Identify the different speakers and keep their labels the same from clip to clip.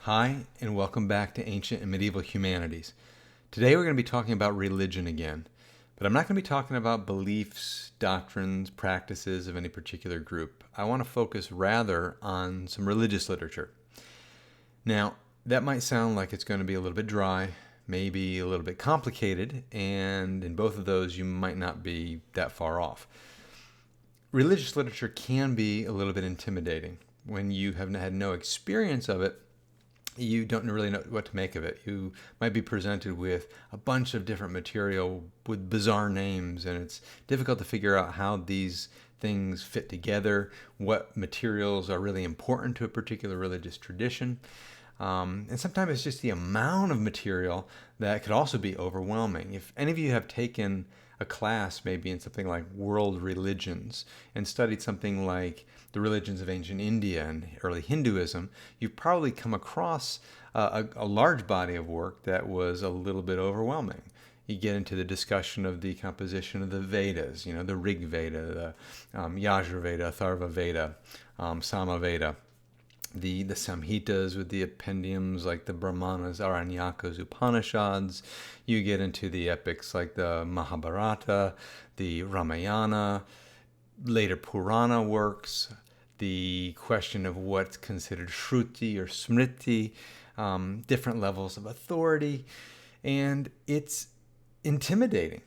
Speaker 1: Hi, and welcome back to Ancient and Medieval Humanities. Today we're going to be talking about religion again, but I'm not going to be talking about beliefs, doctrines, practices of any particular group. I want to focus rather on some religious literature. Now, that might sound like it's going to be a little bit dry, maybe a little bit complicated, and in both of those you might not be that far off. Religious literature can be a little bit intimidating. When you have had no experience of it, you don't really know what to make of it. You might be presented with a bunch of different material with bizarre names, and it's difficult to figure out how these things fit together, what materials are really important to a particular religious tradition. And sometimes it's just the amount of material that could also be overwhelming. If any of you have taken a class maybe in something like world religions and studied something like the religions of ancient India and early Hinduism, you've probably come across a large body of work that was a little bit overwhelming. You get into the discussion of the composition of the Vedas, the Rig Veda, the Yajur Veda, Atharva Veda, Sama Veda, the Samhitas with the appendiums like the Brahmanas, Aranyakas, Upanishads. You get into the epics like the Mahabharata, the Ramayana, later Purana works, the question of what's considered Shruti or Smriti, different levels of authority, and it's intimidating.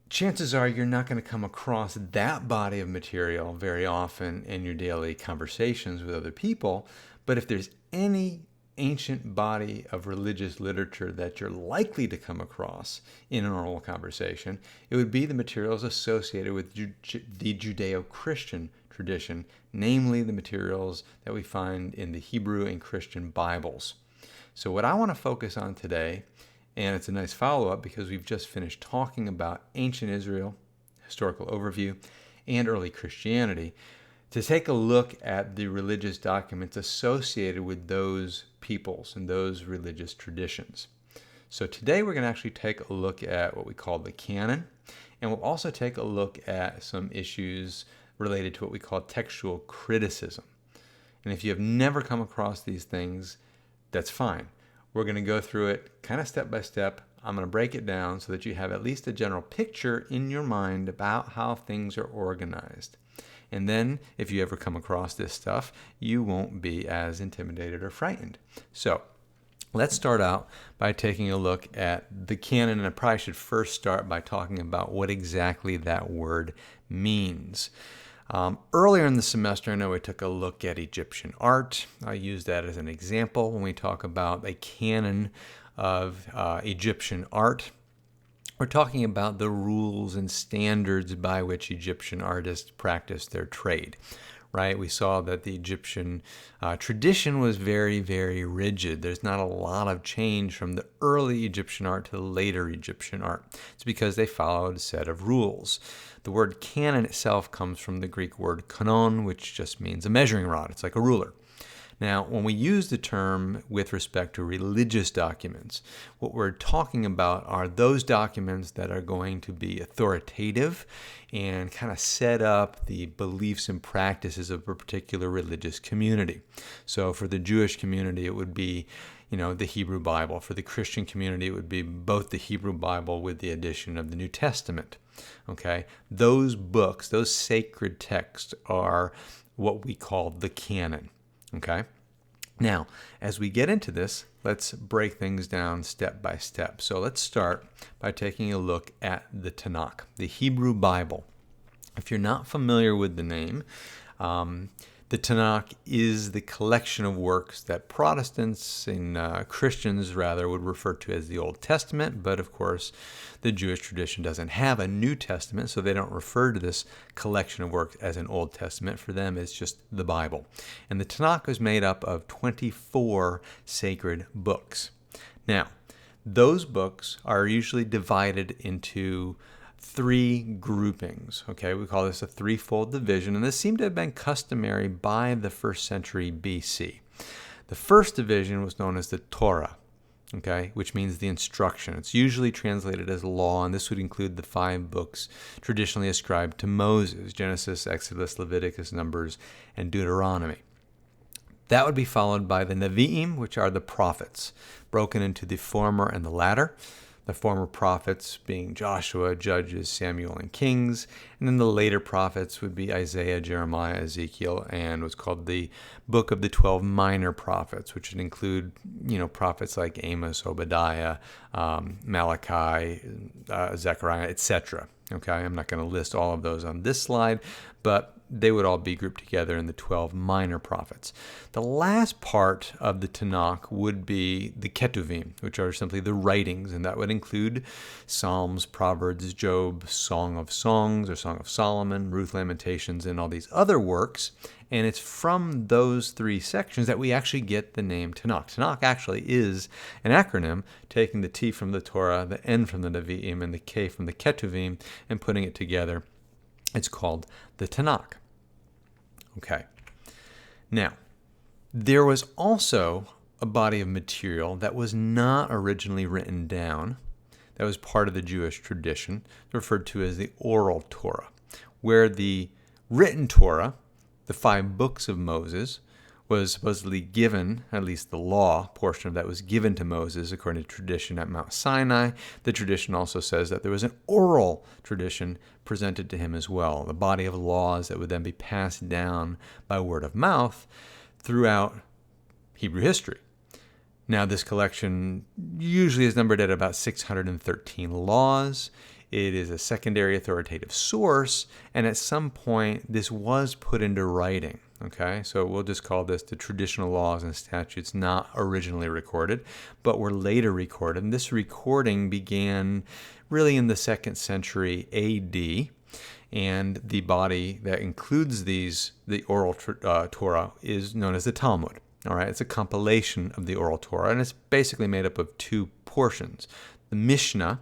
Speaker 1: Chances are you're not going to come across that body of material very often in your daily conversations with other people, but if there's any ancient body of religious literature that you're likely to come across in a normal conversation, it would be the materials associated with the Judeo-Christian tradition, namely the materials that we find in the Hebrew and Christian Bibles. So what I want to focus on today, and it's a nice follow-up because we've just finished talking about ancient Israel, historical overview, and early Christianity, to take a look at the religious documents associated with those peoples and those religious traditions. So today we're going to actually take a look at what we call the canon, and we'll also take a look at some issues related to what we call textual criticism. And if you have never come across these things, that's fine. We're going to go through it kind of step by step. I'm going to break it down so that you have at least a general picture in your mind about how things are organized. And then, if you ever come across this stuff, you won't be as intimidated or frightened. So, let's start out by taking a look at the canon, and I probably should first start by talking about what exactly that word means. Earlier in the semester, I know we took a look at Egyptian art. I use that as an example when we talk about a canon of Egyptian art. We're talking about the rules and standards by which Egyptian artists practiced their trade, right? We saw that the Egyptian tradition was very, very rigid. There's not a lot of change from the early Egyptian art to the later Egyptian art. It's because they followed a set of rules. The word canon itself comes from the Greek word kanon, which just means a measuring rod. It's like a ruler. Now, when we use the term with respect to religious documents, what we're talking about are those documents that are going to be authoritative and kind of set up the beliefs and practices of a particular religious community. So for the Jewish community, it would be, the Hebrew Bible. For the Christian community, it would be both the Hebrew Bible with the addition of the New Testament. Okay? Those books, those sacred texts are what we call the canon. Okay? Now, as we get into this, let's break things down step by step. So let's start by taking a look at the Tanakh, the Hebrew Bible. If you're not familiar with the name, the Tanakh is the collection of works that Protestants and Christians, rather, would refer to as the Old Testament. But, of course, the Jewish tradition doesn't have a New Testament, so they don't refer to this collection of works as an Old Testament. For them, it's just the Bible. And the Tanakh is made up of 24 sacred books. Now, those books are usually divided into three groupings. Okay, we call this a threefold division, and this seemed to have been customary by the 1st century BC. The first division was known as the Torah, okay, which means the instruction. It's usually translated as law, and this would include the 5 books traditionally ascribed to Moses: Genesis, Exodus, Leviticus, Numbers, and Deuteronomy. That would be followed by the Nevi'im, which are the prophets, broken into the former and the latter. The former prophets being Joshua, Judges, Samuel, and Kings. And then the later prophets would be Isaiah, Jeremiah, Ezekiel, and what's called the Book of the 12 Minor Prophets, which would include, prophets like Amos, Obadiah, Malachi, Zechariah, etc. Okay, I'm not going to list all of those on this slide, but they would all be grouped together in the 12 minor prophets. The last part of the Tanakh would be the Ketuvim, which are simply the writings, and that would include Psalms, Proverbs, Job, Song of Songs, or Song of Solomon, Ruth, Lamentations, and all these other works. And it's from those three sections that we actually get the name Tanakh. Tanakh actually is an acronym, taking the T from the Torah, the N from the Nevi'im, and the K from the Ketuvim, and putting it together. It's called the Tanakh. Okay. Now, there was also a body of material that was not originally written down. That was part of the Jewish tradition, referred to as the oral Torah, where the written Torah, the 5 books of Moses, was supposedly given, at least the law portion of that was given to Moses according to tradition at Mount Sinai. The tradition also says that there was an oral tradition presented to him as well, the body of laws that would then be passed down by word of mouth throughout Hebrew history. Now, this collection usually is numbered at about 613 laws. It is a secondary authoritative source, and at some point this was put into writing. Okay, so we'll just call this the traditional laws and statutes not originally recorded, but were later recorded. And this recording began really in the 2nd century AD, and the body that includes the oral Torah is known as the Talmud. All right, it's a compilation of the oral Torah, and it's basically made up of 2 portions. The Mishnah,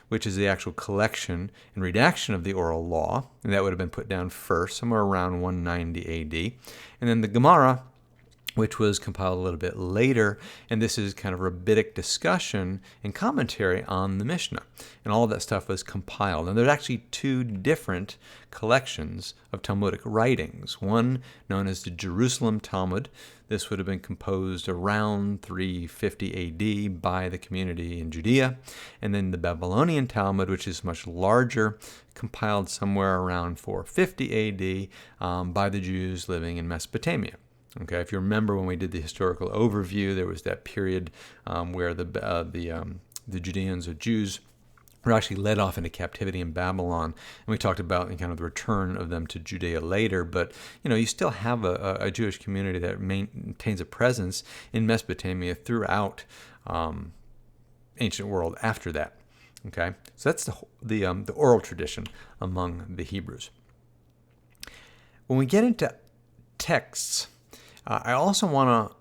Speaker 1: which is the actual collection and redaction of the oral law, and that would have been put down first, somewhere around 190 AD. And then the Gemara, which was compiled a little bit later, and this is kind of rabbinic discussion and commentary on the Mishnah. And all of that stuff was compiled. And there's actually 2 different collections of Talmudic writings. One known as the Jerusalem Talmud. This would have been composed around 350 AD by the community in Judea. And then the Babylonian Talmud, which is much larger, compiled somewhere around 450 AD by the Jews living in Mesopotamia. Okay, if you remember when we did the historical overview, there was that period where the Judeans or Jews were actually led off into captivity in Babylon, and we talked about kind of the return of them to Judea later. But you still have a Jewish community that maintains a presence in Mesopotamia throughout ancient world after that. Okay, so that's the oral tradition among the Hebrews. When we get into texts, I also want to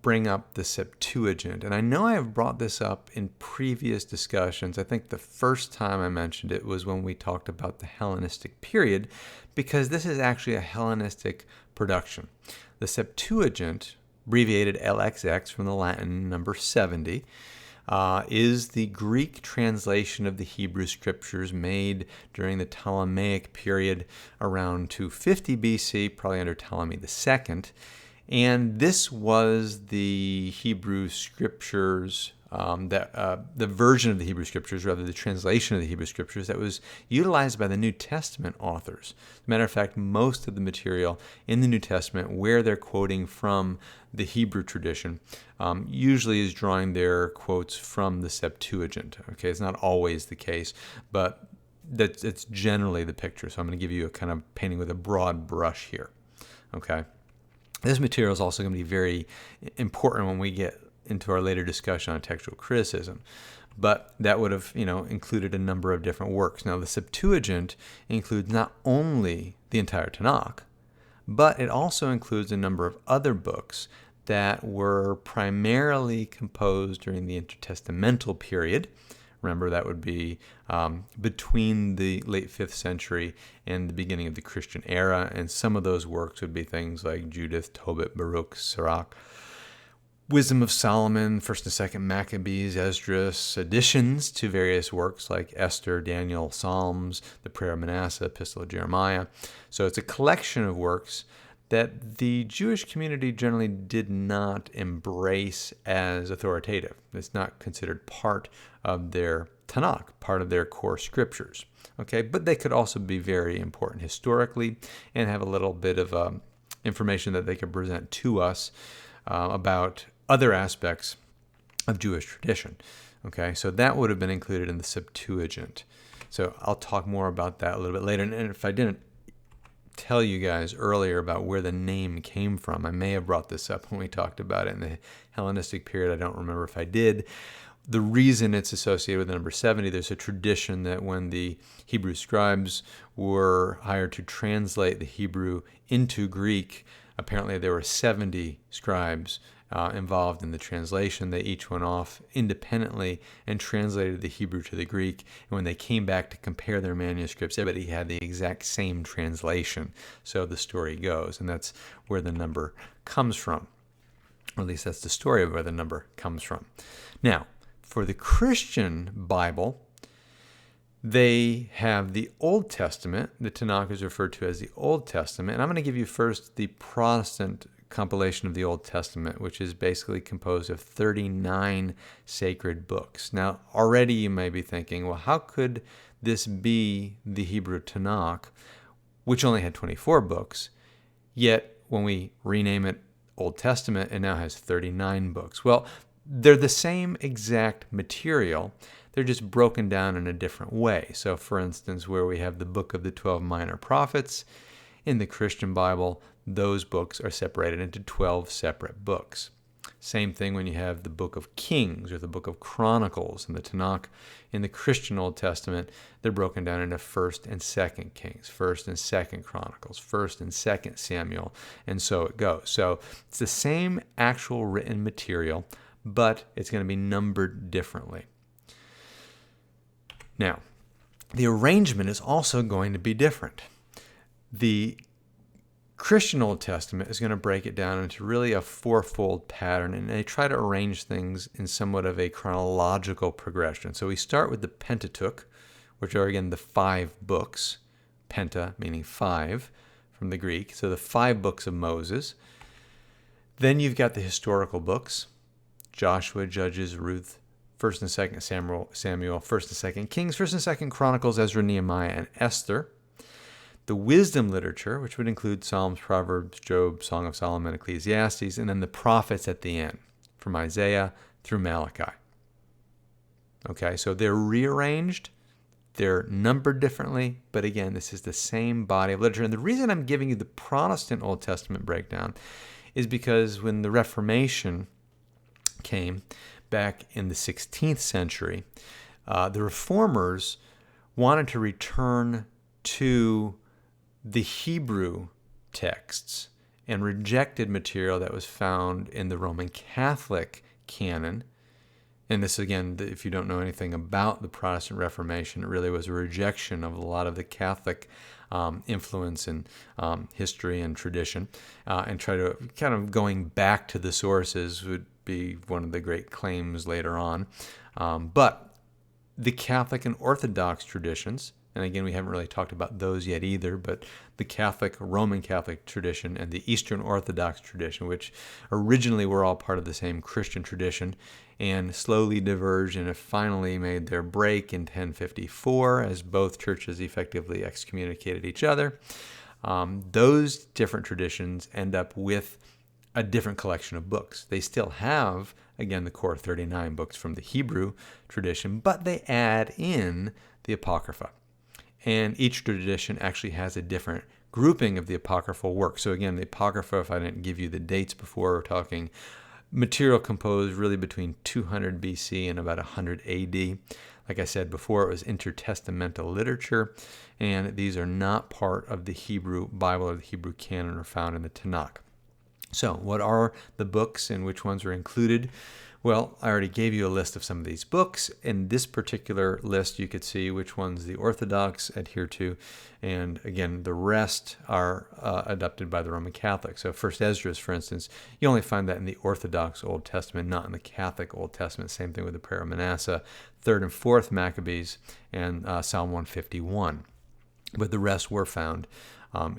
Speaker 1: bring up the Septuagint, and I know I have brought this up in previous discussions. I think the first time I mentioned it was when we talked about the Hellenistic period, because this is actually a Hellenistic production. The Septuagint, abbreviated LXX from the Latin number 70, is the Greek translation of the Hebrew scriptures made during the Ptolemaic period around 250 BC, probably under Ptolemy II. And this was the Hebrew scriptures, the version of the Hebrew scriptures, rather the translation of the Hebrew scriptures that was utilized by the New Testament authors. As a matter of fact, most of the material in the New Testament where they're quoting from the Hebrew tradition usually is drawing their quotes from the Septuagint. Okay, it's not always the case, but it's generally the picture. So I'm going to give you a kind of painting with a broad brush here. Okay. This material is also going to be very important when we get into our later discussion on textual criticism. But that would have, included a number of different works. Now, the Septuagint includes not only the entire Tanakh, but it also includes a number of other books that were primarily composed during the intertestamental period. Remember, that would be between the late 5th century and the beginning of the Christian era. And some of those works would be things like Judith, Tobit, Baruch, Sirach, Wisdom of Solomon, 1st and 2nd Maccabees, Esdras, additions to various works like Esther, Daniel, Psalms, the Prayer of Manasseh, Epistle of Jeremiah. So it's a collection of works that the Jewish community generally did not embrace as authoritative. It's not considered part of their Tanakh, part of their core scriptures. Okay, but they could also be very important historically and have a little bit of information that they could present to us about other aspects of Jewish tradition. Okay, so that would have been included in the Septuagint. So I'll talk more about that a little bit later. And if I didn't tell you guys earlier about where the name came from, I may have brought this up when we talked about it in the Hellenistic period. I don't remember if I did. The reason it's associated with the number 70, there's a tradition that when the Hebrew scribes were hired to translate the Hebrew into Greek, apparently there were 70 scribes involved in the translation. They each went off independently and translated the Hebrew to the Greek. And when they came back to compare their manuscripts, everybody had the exact same translation. So the story goes, and that's where the number comes from. Or at least that's the story of where the number comes from. Now, for the Christian Bible, they have the Old Testament. The Tanakh is referred to as the Old Testament. And I'm going to give you first the Protestant compilation of the Old Testament, which is basically composed of 39 sacred books. Now, already you may be thinking, well, how could this be the Hebrew Tanakh, which only had 24 books, yet when we rename it Old Testament, it now has 39 books? Well, they're the same exact material. They're just broken down in a different way. So, for instance, where we have the book of the 12 minor prophets, in the Christian Bible, those books are separated into 12 separate books. Same thing when you have the book of Kings or the book of Chronicles in the Tanakh. In the Christian Old Testament, they're broken down into 1st and 2nd Kings, 1st and 2nd Chronicles, 1st and 2nd Samuel, and so it goes. So it's the same actual written material, but it's going to be numbered differently. Now, the arrangement is also going to be different. The Christian Old Testament is going to break it down into really a fourfold pattern, and they try to arrange things in somewhat of a chronological progression. So we start with the Pentateuch, which are, again, the 5 books. Penta meaning 5 from the Greek, so the 5 books of Moses. Then you've got the historical books, Joshua, Judges, Ruth, 1st and 2nd Samuel, 1st and 2nd Kings, 1st and 2nd Chronicles, Ezra, Nehemiah, and Esther. The wisdom literature, which would include Psalms, Proverbs, Job, Song of Solomon, Ecclesiastes, and then the prophets at the end, from Isaiah through Malachi. Okay, so they're rearranged, they're numbered differently, but again, this is the same body of literature. And the reason I'm giving you the Protestant Old Testament breakdown is because when the Reformation came back in the 16th century, the Reformers wanted to return to the Hebrew texts and rejected material that was found in the Roman Catholic canon. And this, again, if you don't know anything about the Protestant Reformation, it really was a rejection of a lot of the Catholic influence in history and tradition, and try to kind of going back to the sources would be one of the great claims later on. But the Catholic and Orthodox traditions, and again, we haven't really talked about those yet either, but the Catholic, Roman Catholic tradition and the Eastern Orthodox tradition, which originally were all part of the same Christian tradition and slowly diverged and have finally made their break in 1054 as both churches effectively excommunicated each other. Those different traditions end up with a different collection of books. They still have, again, the core 39 books from the Hebrew tradition, but they add in the Apocrypha. And each tradition actually has a different grouping of the apocryphal works. So again, the Apocrypha, if I didn't give you the dates before, we're talking material composed really between 200 BC and about 100 AD. Like I said before, it was intertestamental literature, and these are not part of the Hebrew Bible or the Hebrew canon or found in the Tanakh. So what are the books and which ones are included? Well, I already gave you a list of some of these books. In this particular list, you could see which ones the Orthodox adhere to. And again, the rest are adopted by the Roman Catholics. So First Esdras, for instance, you only find that in the Orthodox Old Testament, not in the Catholic Old Testament. Same thing with the Prayer of Manasseh, 3rd and 4th Maccabees, and Psalm 151. But the rest were found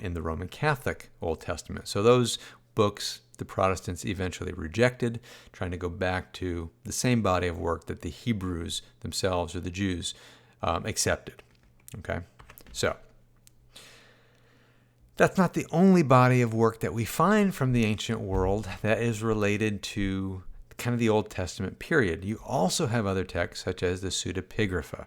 Speaker 1: in the Roman Catholic Old Testament. So those books the Protestants eventually rejected, trying to go back to the same body of work that the Hebrews themselves, or the Jews, accepted. Okay, so that's not the only body of work that we find from the ancient world that is related to kind of the Old Testament period. You also have other texts such as the pseudepigrapha.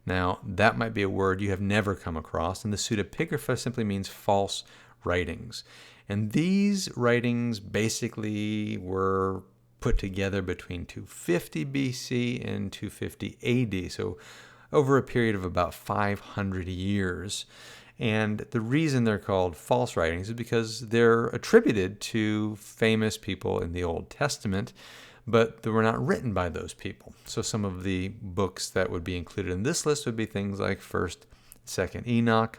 Speaker 1: Now, that might be a word you have never come across, and the pseudepigrapha simply means false writings. And these writings basically were put together between 250 BC and 250 AD, so over a period of about 500 years. And the reason they're called false writings is because they're attributed to famous people in the Old Testament, but they were not written by those people. So some of the books that would be included in this list would be things like 1st, 2nd Enoch,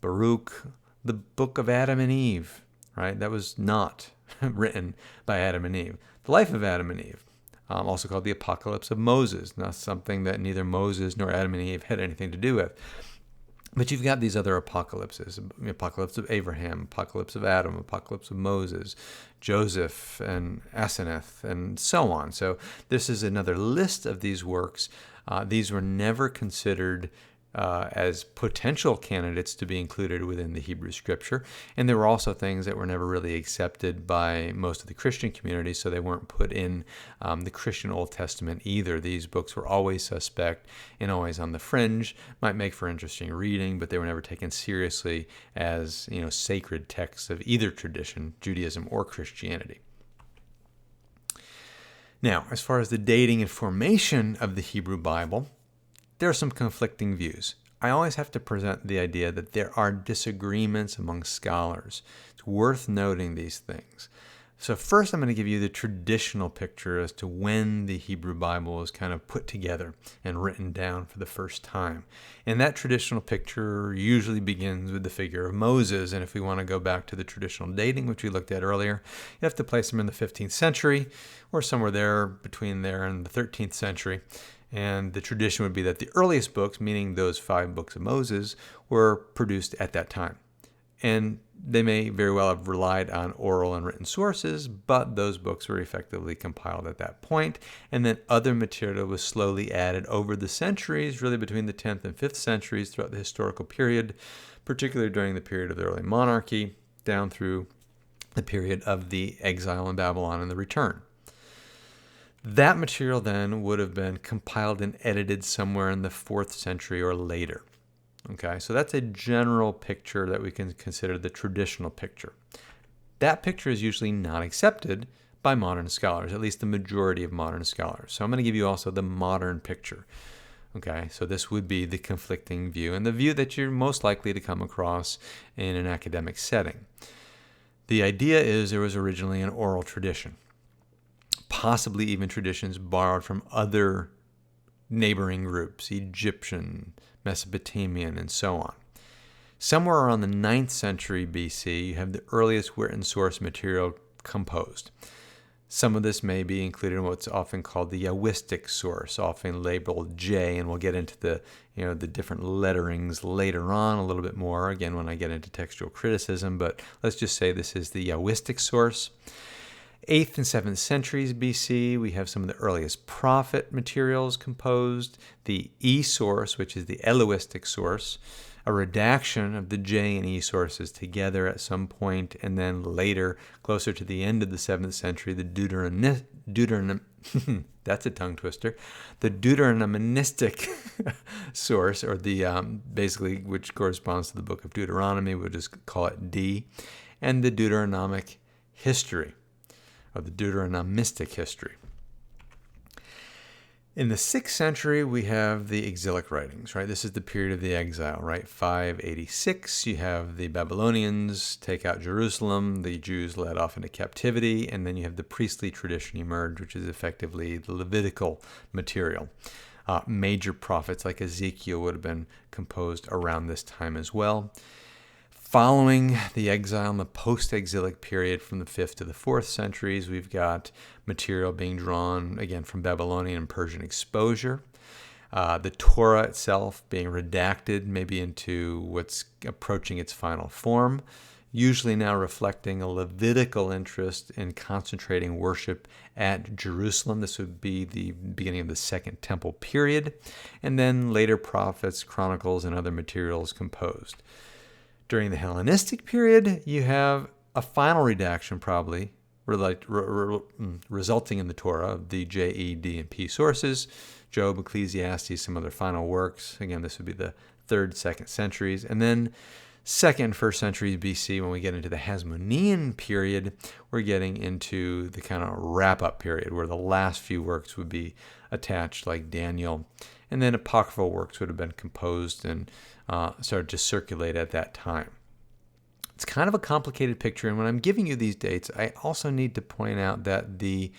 Speaker 1: Baruch, the book of Adam and Eve, right? That was not written by Adam and Eve. The life of Adam and Eve, also called the Apocalypse of Moses, not something that neither Moses nor Adam and Eve had anything to do with. But you've got these other apocalypses, Apocalypse of Abraham, Apocalypse of Adam, Apocalypse of Moses, Joseph, and Asenath, and so on. So this is another list of these works. These were never considered as potential candidates to be included within the Hebrew Scripture. And there were also things that were never really accepted by most of the Christian community, so they weren't put in the Christian Old Testament either. These books were always suspect and always on the fringe, might make for interesting reading, but they were never taken seriously as, sacred texts of either tradition, Judaism or Christianity. Now, as far as the dating and formation of the Hebrew Bible, there are some conflicting views. I always have to present the idea that there are disagreements among scholars. It's worth noting these things. So first I'm going to give you the traditional picture as to when the Hebrew Bible was kind of put together and written down for the first time. And that traditional picture usually begins with the figure of Moses. And if we want to go back to the traditional dating, which we looked at earlier, you have to place him in the 15th century or somewhere there between there and the 13th century. And the tradition would be that the earliest books, meaning those 5 books of Moses, were produced at that time. And they may very well have relied on oral and written sources, but those books were effectively compiled at that point. And then other material was slowly added over the centuries, really between the 10th and 5th centuries throughout the historical period, particularly during the period of the early monarchy, down through the period of the exile in Babylon and the return. That material then would have been compiled and edited somewhere in the 4th century or later. Okay, so that's a general picture that we can consider the traditional picture. That picture is usually not accepted by modern scholars, at least the majority of modern scholars. So I'm going to give you also the modern picture. Okay, so this would be the conflicting view and the view that you're most likely to come across in an academic setting. The idea is there was originally an oral tradition, possibly even traditions borrowed from other neighboring groups, Egyptian, Mesopotamian, and so on. Somewhere around the 9th century BC, you have the earliest written source material composed. Some of this may be included in what's often called the Yahwistic source, often labeled J, and we'll get into the different letterings later on a little bit more, again, when I get into textual criticism, but let's just say this is the Yahwistic source. 8th and 7th centuries BC, we have some of the earliest prophet materials composed, the E source, which is the Elohistic source, a redaction of the J and E sources together at some point, and then later, closer to the end of the 7th century, the that's a tongue twister, the Deuteronomistic source, or the basically which corresponds to the book of Deuteronomy, we'll just call it D, and the Deuteronomic history, of the Deuteronomistic history. In the 6th century, we have the exilic writings, right? This is the period of the exile, right? 586, you have the Babylonians take out Jerusalem, the Jews led off into captivity, and then you have the priestly tradition emerge, which is effectively the Levitical material. Major prophets like Ezekiel would have been composed around this time as well. Following the exile and the post-exilic period from the 5th to the 4th centuries, we've got material being drawn, again, from Babylonian and Persian exposure. The Torah itself being redacted maybe into what's approaching its final form, usually now reflecting a Levitical interest in concentrating worship at Jerusalem. This would be the beginning of the Second Temple period, and then later prophets, chronicles, and other materials composed. During the Hellenistic period, you have a final redaction probably resulting in the Torah of the J, E, D, and P sources, Job, Ecclesiastes, some other final works. Again, this would be the 3rd, 2nd centuries. And then 2nd, 1st centuries BC, when we get into the Hasmonean period, we're getting into the kind of wrap-up period where the last few works would be attached, like Daniel. And then apocryphal works would have been composed and started to circulate at that time. It's kind of a complicated picture, and when I'm giving you these dates, I also need to point out that the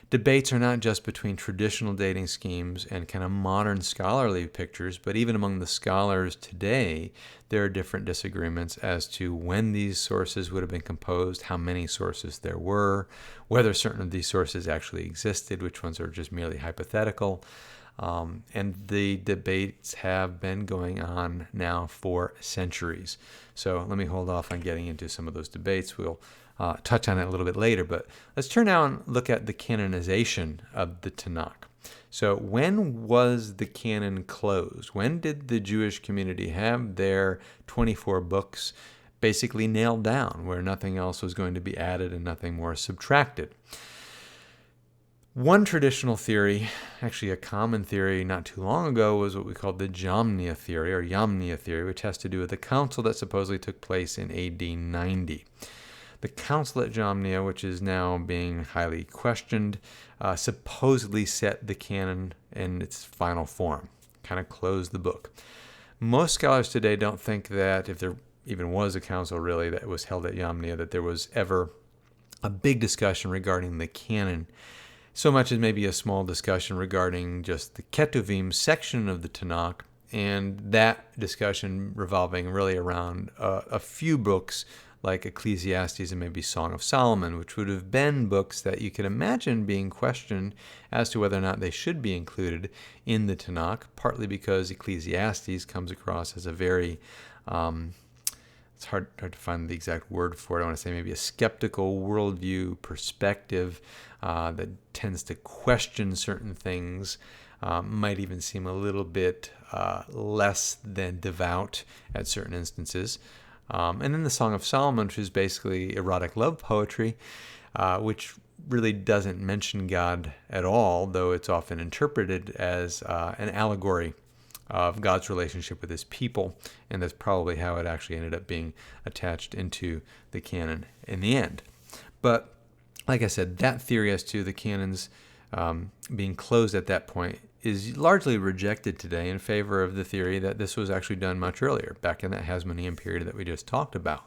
Speaker 1: debates are not just between traditional dating schemes and kind of modern scholarly pictures, but even among the scholars today, there are different disagreements as to when these sources would have been composed, how many sources there were, whether certain of these sources actually existed, which ones are just merely hypothetical. And the debates have been going on now for centuries. So let me hold off on getting into some of those debates. We'll touch on it a little bit later, but let's turn now and look at the canonization of the Tanakh. So when was the canon closed? When did the Jewish community have their 24 books basically nailed down, where nothing else was going to be added and nothing more subtracted? One traditional theory, actually a common theory not too long ago, was what we called the Jamnia theory, or Yamnia theory, which has to do with the council that supposedly took place in AD 90. The council at Jamnia, which is now being highly questioned, supposedly set the canon in its final form, kind of closed the book. Most scholars today don't think that, if there even was a council really that was held at Yamnia, that there was ever a big discussion regarding the canon, so much as maybe a small discussion regarding just the Ketuvim section of the Tanakh, and that discussion revolving really around a few books like Ecclesiastes and maybe Song of Solomon, which would have been books that you could imagine being questioned as to whether or not they should be included in the Tanakh, partly because Ecclesiastes comes across as a very, it's hard to find the exact word for it. I want to say maybe a skeptical worldview perspective that tends to question certain things, might even seem a little bit less than devout at certain instances. And then the Song of Solomon, which is basically erotic love poetry, which really doesn't mention God at all, though it's often interpreted as an allegory of God's relationship with his people, and that's probably how it actually ended up being attached into the canon in the end. But like I said, that theory as to the canons being closed at that point is largely rejected today in favor of the theory that this was actually done much earlier, back in that Hasmonean period that we just talked about.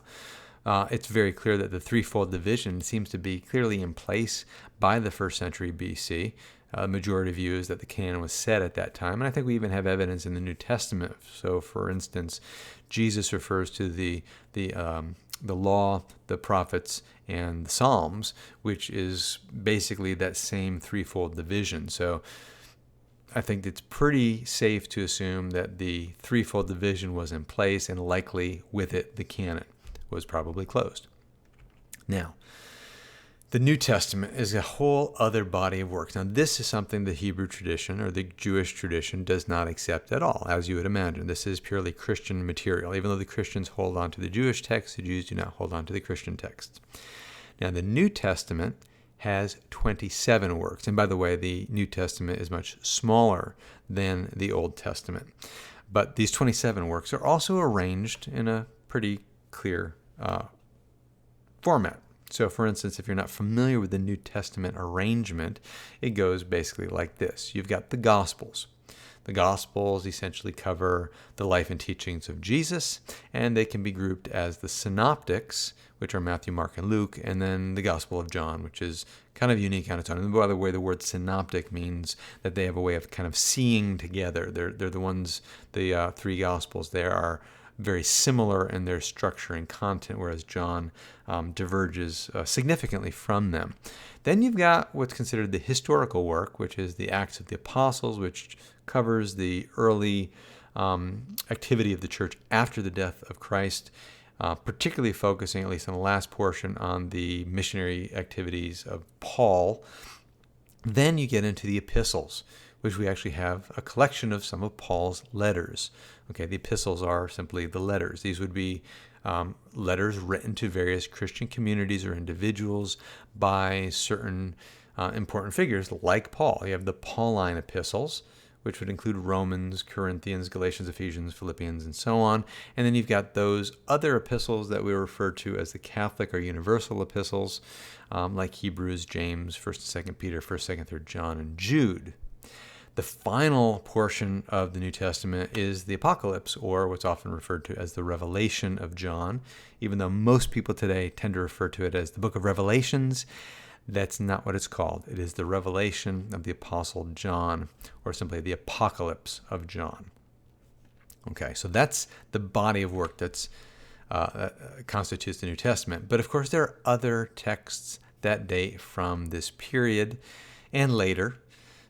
Speaker 1: It's very clear that the threefold division seems to be clearly in place by the 1st century BC. The majority view is that the canon was set at that time, and I think we even have evidence in the New Testament. So, for instance, Jesus refers to the law, the prophets, and the Psalms, which is basically that same threefold division. So I think it's pretty safe to assume that the threefold division was in place, and likely with it the canon was probably closed. Now, the New Testament is a whole other body of works. Now, this is something the Hebrew tradition or the Jewish tradition does not accept at all, as you would imagine. This is purely Christian material. Even though the Christians hold on to the Jewish text, the Jews do not hold on to the Christian texts. Now, the New Testament has 27 works. And by the way, the New Testament is much smaller than the Old Testament. But these 27 works are also arranged in a pretty clear format. So, for instance, if you're not familiar with the New Testament arrangement, it goes basically like this. You've got the Gospels. The Gospels essentially cover the life and teachings of Jesus, and they can be grouped as the Synoptics, which are Matthew, Mark, and Luke, and then the Gospel of John, which is kind of unique on its own. And by the way, the word synoptic means that they have a way of kind of seeing together. They're the ones, the three Gospels there are very similar in their structure and content, whereas John diverges significantly from them. Then you've got what's considered the historical work, which is the Acts of the Apostles, which covers the early activity of the church after the death of Christ, particularly focusing, at least on the last portion, on the missionary activities of Paul. Then you get into the epistles, which we actually have a collection of some of Paul's letters. Okay, the epistles are simply the letters. These would be letters written to various Christian communities or individuals by certain important figures like Paul. You have the Pauline epistles, which would include Romans, Corinthians, Galatians, Ephesians, Philippians, and so on. And then you've got those other epistles that we refer to as the Catholic or universal epistles, like Hebrews, James, 1st and 2nd Peter, 1st, 2nd, 3rd John, and Jude. The final portion of the New Testament is the Apocalypse, or what's often referred to as the Revelation of John, even though most people today tend to refer to it as the Book of Revelations. That's not what it's called. It is the Revelation of the Apostle John, or simply the Apocalypse of John. Okay, so that's the body of work that constitutes the New Testament. But of course, there are other texts that date from this period and later.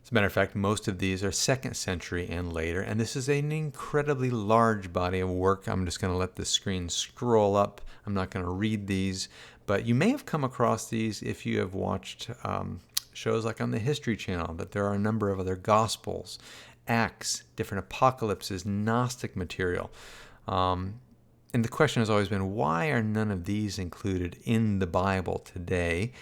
Speaker 1: As a matter of fact, most of these are 2nd century and later, and this is an incredibly large body of work. I'm just going to let the screen scroll up. I'm not going to read these, but you may have come across these if you have watched shows like on the History Channel, that there are a number of other Gospels, Acts, different apocalypses, Gnostic material. And the question has always been, why are none of these included in the Bible today?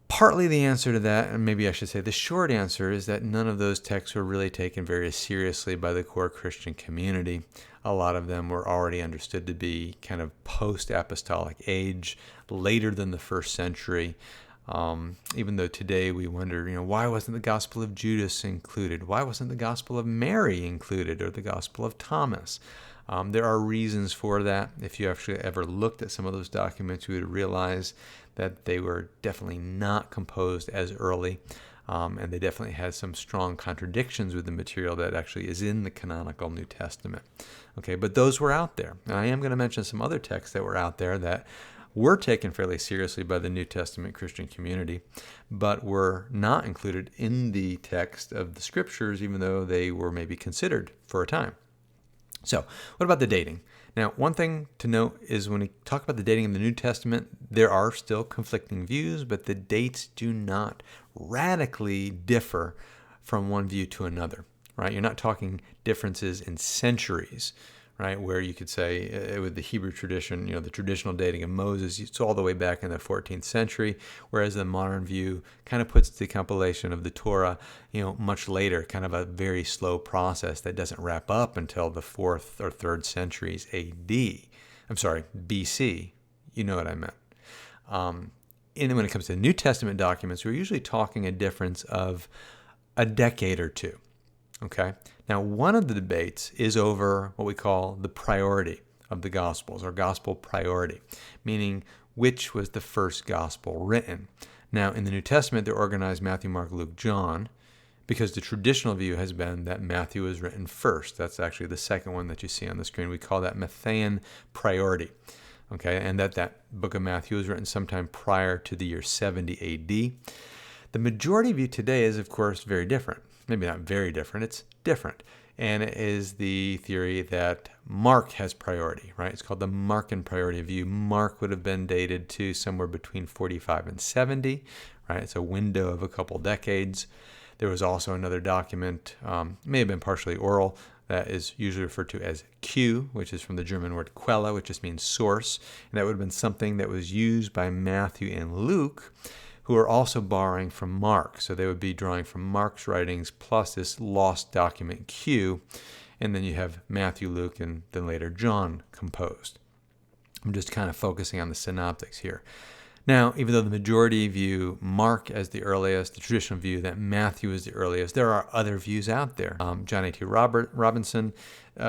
Speaker 1: Partly the answer to that, and maybe I should say the short answer, is that none of those texts were really taken very seriously by the core Christian community. A lot of them were already understood to be kind of post-apostolic age, later than the 1st century. Even though today we wonder, why wasn't the Gospel of Judas included? Why wasn't the Gospel of Mary included, or the Gospel of Thomas? There are reasons for that. If you actually ever looked at some of those documents, you would realize that they were definitely not composed as early, and they definitely had some strong contradictions with the material that actually is in the canonical New Testament. Okay, but those were out there. And I am going to mention some other texts that were out there that were taken fairly seriously by the New Testament Christian community, but were not included in the text of the Scriptures, even though they were maybe considered for a time. So, what about the dating? Now, one thing to note is when we talk about the dating in the New Testament, there are still conflicting views, but the dates do not radically differ from one view to another, right? You're not talking differences in centuries, right? Where you could say with the Hebrew tradition, the traditional dating of Moses, it's all the way back in the 14th century, whereas the modern view kind of puts the compilation of the Torah, much later, kind of a very slow process that doesn't wrap up until the 4th or 3rd centuries BC. You know what I meant. And then when it comes to New Testament documents, we're usually talking a difference of a decade or two. Okay. Now, one of the debates is over what we call the priority of the Gospels, or gospel priority, meaning which was the first gospel written. Now, in the New Testament, they're organized Matthew, Mark, Luke, John, because the traditional view has been that Matthew was written first. That's actually the second one that you see on the screen. We call that Matthean priority. Okay, and that book of Matthew was written sometime prior to the year 70 A.D. The majority view today is, of course, very different. Maybe not very different, it's different. And it is the theory that Mark has priority, right? It's called the Markan priority view. Mark would have been dated to somewhere between 45 and 70, right? It's a window of a couple decades. There was also another document, may have been partially oral, that is usually referred to as Q, which is from the German word Quelle, which just means source. And that would have been something that was used by Matthew and Luke, who are also borrowing from Mark. So they would be drawing from Mark's writings plus this lost document Q, and then you have Matthew, Luke, and then later John composed. I'm just kind of focusing on the synoptics here. Now, even though the majority view Mark as the earliest, the traditional view that Matthew is the earliest, there are other views out there. John A.T. Robinson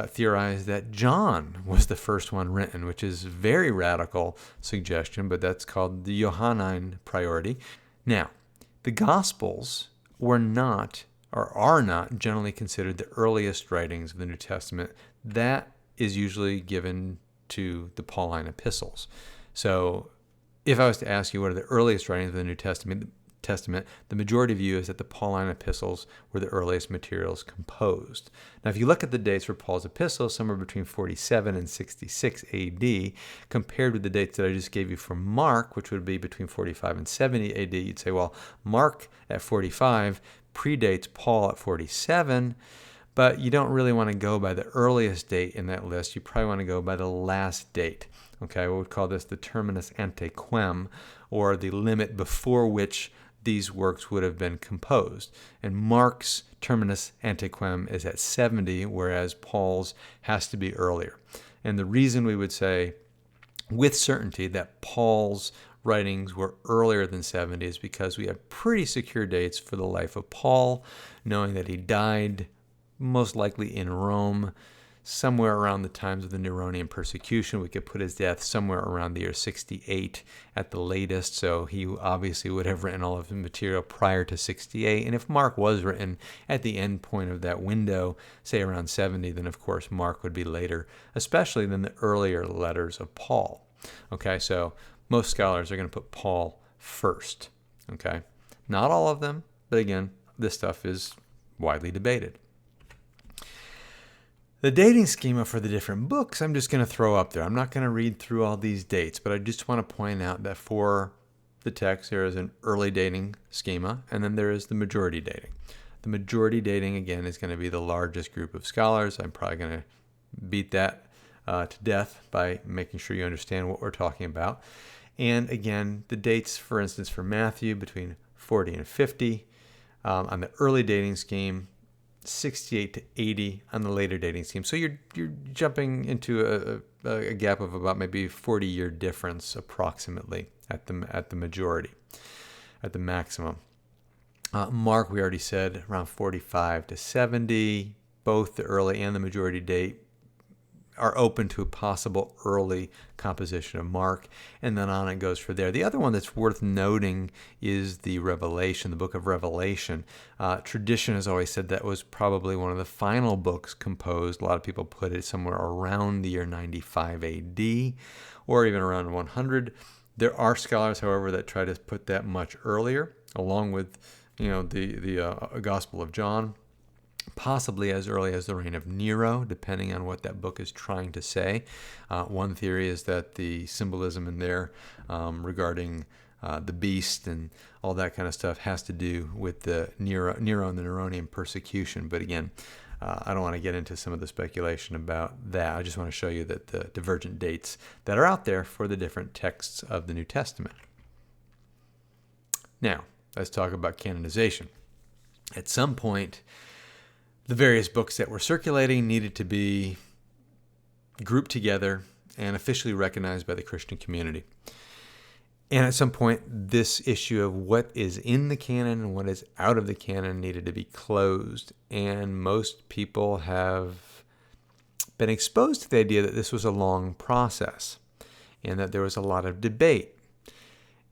Speaker 1: theorized that John was the first one written, which is a very radical suggestion, but that's called the Johannine priority. Now, the Gospels were not, or are not, generally considered the earliest writings of the New Testament. That is usually given to the Pauline epistles. So if I was to ask you what are the earliest writings of the New Testament, the majority view is that the Pauline epistles were the earliest materials composed. Now, if you look at the dates for Paul's epistles, somewhere between 47 and 66 AD, compared with the dates that I just gave you for Mark, which would be between 45 and 70 AD, you'd say, well, Mark at 45 predates Paul at 47, but you don't really want to go by the earliest date in that list. You probably want to go by the last date. Okay, we would call this the terminus ante quem, or the limit before which these works would have been composed. And Mark's terminus ante quem is at 70, whereas Paul's has to be earlier. And the reason we would say with certainty that Paul's writings were earlier than 70 is because we have pretty secure dates for the life of Paul, knowing that he died most likely in Rome somewhere around the times of the Neronian persecution. We could put his death somewhere around the year 68 at the latest, so he obviously would have written all of the material prior to 68. And if Mark was written at the end point of that window, say around 70, then of course Mark would be later, especially than the earlier letters of Paul. Okay, so most scholars are going to put Paul first. Okay, not all of them, but again, this stuff is widely debated. The dating schema for the different books, I'm just going to throw up there. I'm not going to read through all these dates, but I just want to point out that for the text, there is an early dating schema, and then there is the majority dating. The majority dating, again, is going to be the largest group of scholars. I'm probably going to beat that to death by making sure you understand what we're talking about. And again, the dates, for instance, for Matthew, between 40 and 50. On the early dating scheme, 68 to 80 on the later dating scheme. So you're jumping into a gap of about maybe 40-year difference approximately at the majority, at the maximum. Mark, we already said, around 45 to 70. Both the early and the majority date are open to a possible early composition of Mark, and then on it goes from there. The other one that's worth noting is the Revelation, the book of Revelation. Tradition has always said that was probably one of the final books composed. A lot of people put it somewhere around the year 95 AD, or even around 100. There are scholars, however, that try to put that much earlier, along with the Gospel of John, possibly as early as the reign of Nero, depending on what that book is trying to say. One theory is that the symbolism in there regarding the beast and all that kind of stuff has to do with the Nero and the Neronian persecution. But again, I don't want to get into some of the speculation about that. I just want to show you that the divergent dates that are out there for the different texts of the New Testament. Now, let's talk about canonization. At some point, the various books that were circulating needed to be grouped together and officially recognized by the Christian community. And at some point, this issue of what is in the canon and what is out of the canon needed to be closed. And most people have been exposed to the idea that this was a long process and that there was a lot of debate.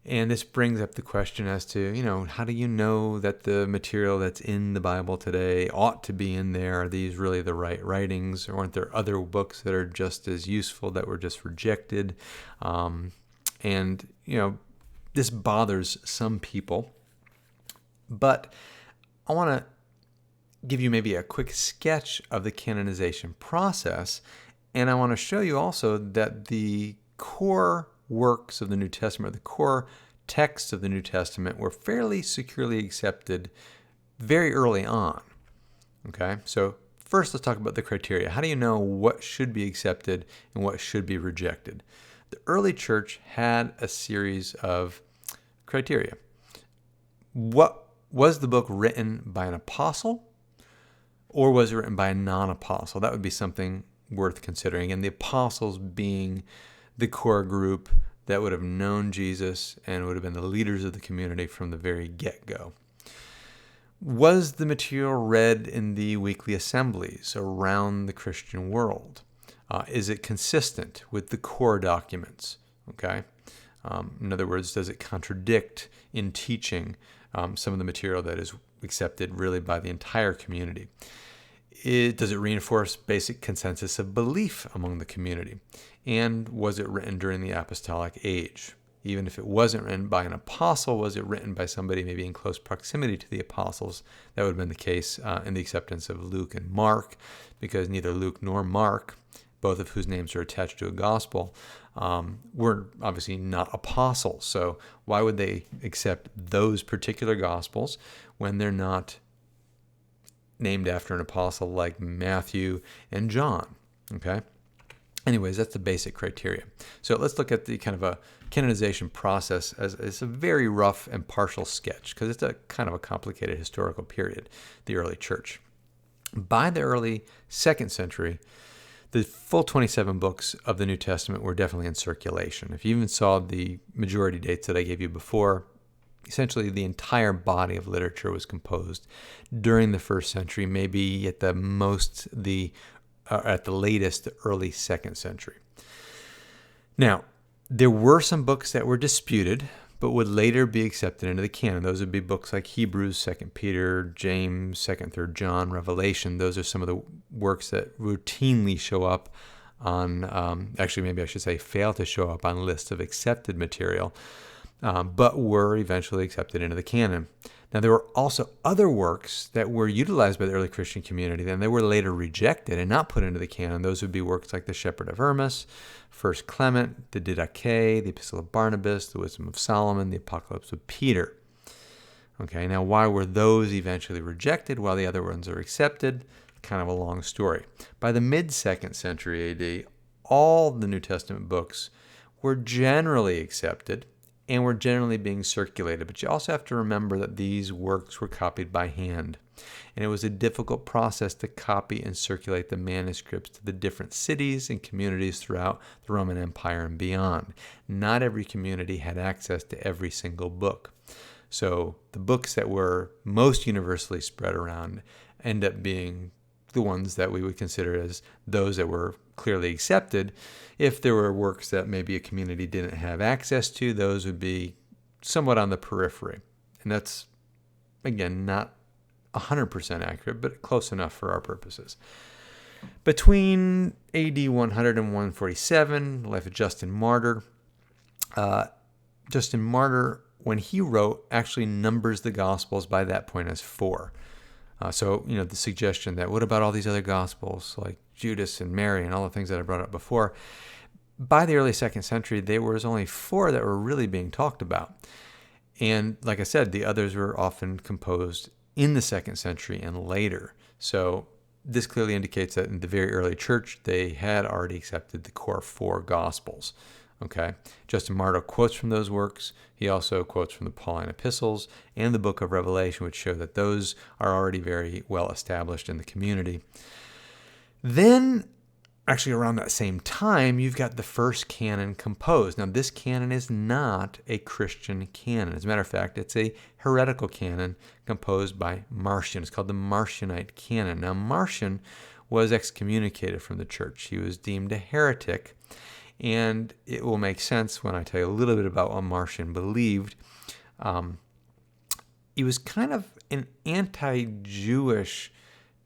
Speaker 1: And this brings up the question as to, how do you know that the material that's in the Bible today ought to be in there? Are these really the right writings? Or aren't there other books that are just as useful that were just rejected? This bothers some people. But I want to give you maybe a quick sketch of the canonization process. And I want to show you also that the core works of the New Testament, the core texts of the New Testament, were fairly securely accepted very early on. Okay, so first let's talk about the criteria. How do you know what should be accepted and what should be rejected? The early church had a series of criteria. What was the book written by an apostle, or was it written by a non-apostle? That would be something worth considering. And the apostles being the core group that would have known Jesus and would have been the leaders of the community from the very get-go. Was the material read in the weekly assemblies around the Christian world? Is it consistent with the core documents? Okay. In other words, does it contradict in teaching some of the material that is accepted really by the entire community? Does it reinforce basic consensus of belief among the community? And was it written during the apostolic age? Even if it wasn't written by an apostle, was it written by somebody maybe in close proximity to the apostles? That would have been the case in the acceptance of Luke and Mark, because neither Luke nor Mark, both of whose names are attached to a gospel, were obviously not apostles. So why would they accept those particular gospels when they're not named after an apostle like Matthew and John? Okay. Anyways, that's the basic criteria. So let's look at the kind of a canonization process as a very rough and partial sketch, because it's a kind of a complicated historical period, the early church. By the early 2nd century, the full 27 books of the New Testament were definitely in circulation. If you even saw the majority dates that I gave you before, essentially the entire body of literature was composed during the 1st century, maybe at the most at the latest, the early 2nd century. Now, there were some books that were disputed, but would later be accepted into the canon. Those would be books like Hebrews, 2nd Peter, James, 2nd, 3rd John, Revelation. Those are some of the works that routinely show up on, actually maybe I should say fail to show up on lists of accepted material, but were eventually accepted into the canon. Now, there were also other works that were utilized by the early Christian community, and they were later rejected and not put into the canon. Those would be works like the Shepherd of Hermas, 1 Clement, the Didache, the Epistle of Barnabas, the Wisdom of Solomon, the Apocalypse of Peter. Okay, now why were those eventually rejected while the other ones are accepted? Kind of a long story. By the mid-2nd century AD, all the New Testament books were generally accepted and were generally being circulated. But you also have to remember that these works were copied by hand. And it was a difficult process to copy and circulate the manuscripts to the different cities and communities throughout the Roman Empire and beyond. Not every community had access to every single book. So the books that were most universally spread around end up being the ones that we would consider as those that were clearly accepted. If there were works that maybe a community didn't have access to, those would be somewhat on the periphery. And that's, again, not 100% accurate, but close enough for our purposes. Between AD 100 and 147, life of Justin Martyr. Justin Martyr, when he wrote, actually numbers the Gospels by that point as 4. So, the suggestion that what about all these other Gospels like Judas and Mary and all the things that I brought up before, by the early 2nd century, there was only 4 that were really being talked about. And like I said, the others were often composed in the 2nd century and later. So this clearly indicates that in the very early church, they had already accepted the core 4 Gospels. Okay, Justin Martyr quotes from those works. He also quotes from the Pauline epistles and the book of Revelation, which show that those are already very well established in the community. Then, actually around that same time, you've got the first canon composed. Now, this canon is not a Christian canon. As a matter of fact, it's a heretical canon composed by Marcion. It's called the Marcionite canon. Now, Marcion was excommunicated from the church. He was deemed a heretic. And it will make sense when I tell you a little bit about what Marcion believed. He was kind of an anti-Jewish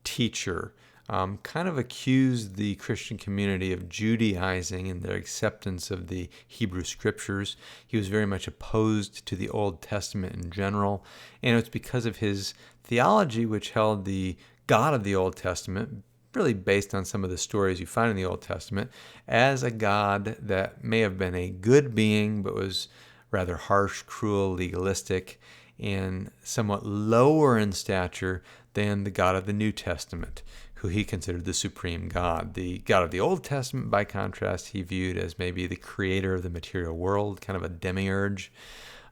Speaker 1: teacher, kind of accused the Christian community of Judaizing in their acceptance of the Hebrew Scriptures. He was very much opposed to the Old Testament in general, and it's because of his theology, which held the God of the Old Testament, really based on some of the stories you find in the Old Testament, as a God that may have been a good being, but was rather harsh, cruel, legalistic, and somewhat lower in stature than the God of the New Testament, who he considered the supreme God. The God of the Old Testament, by contrast, he viewed as maybe the creator of the material world, kind of a demiurge,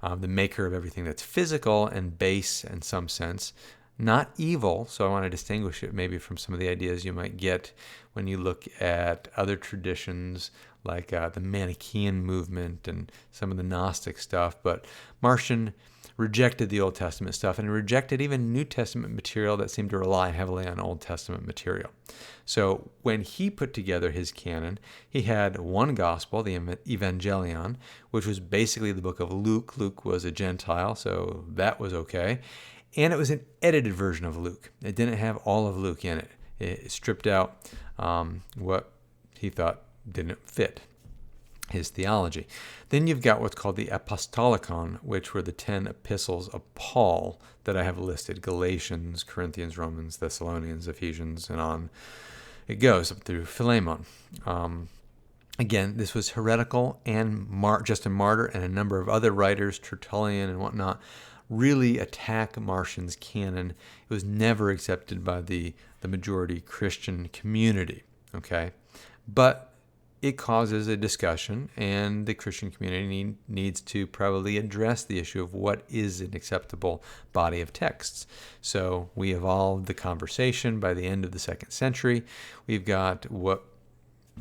Speaker 1: the maker of everything that's physical and base in some sense. Not evil, so I want to distinguish it maybe from some of the ideas you might get when you look at other traditions like the Manichaean movement and some of the Gnostic stuff. But Marcion rejected the Old Testament stuff and rejected even New Testament material that seemed to rely heavily on Old Testament material. So when he put together his canon, he had one gospel, the Evangelion, which was basically the book of Luke. Luke was a Gentile, so that was okay. And it was an edited version of Luke. It didn't have all of Luke in it. It stripped out what he thought didn't fit his theology. Then you've got what's called the Apostolicon, which were the 10 epistles of Paul that I have listed: Galatians, Corinthians, Romans, Thessalonians, Ephesians, and on it goes up through Philemon. Again, this was heretical, and Justin Martyr and a number of other writers, Tertullian and whatnot, really attack Marcion's canon. It was never accepted by the majority Christian community, okay? But it causes a discussion, and the Christian community needs to probably address the issue of what is an acceptable body of texts. So we evolved the conversation by the end of the 2nd century. We've got what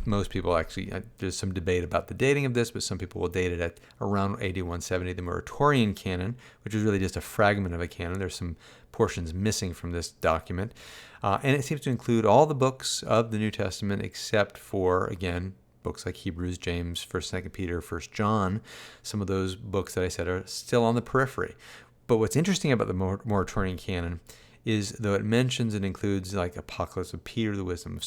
Speaker 1: most people actually, there's some debate about the dating of this, but some people will date it at around AD 170, the Muratorian canon, which is really just a fragment of a canon. There's some portions missing from this document. And it seems to include all the books of the New Testament except for, again, books like Hebrews, James, 1st, 2nd Peter, 1st John. Some of those books that I said are still on the periphery. But what's interesting about the Muratorian canon is, though it mentions and includes like Apocalypse of Peter, the Wisdom of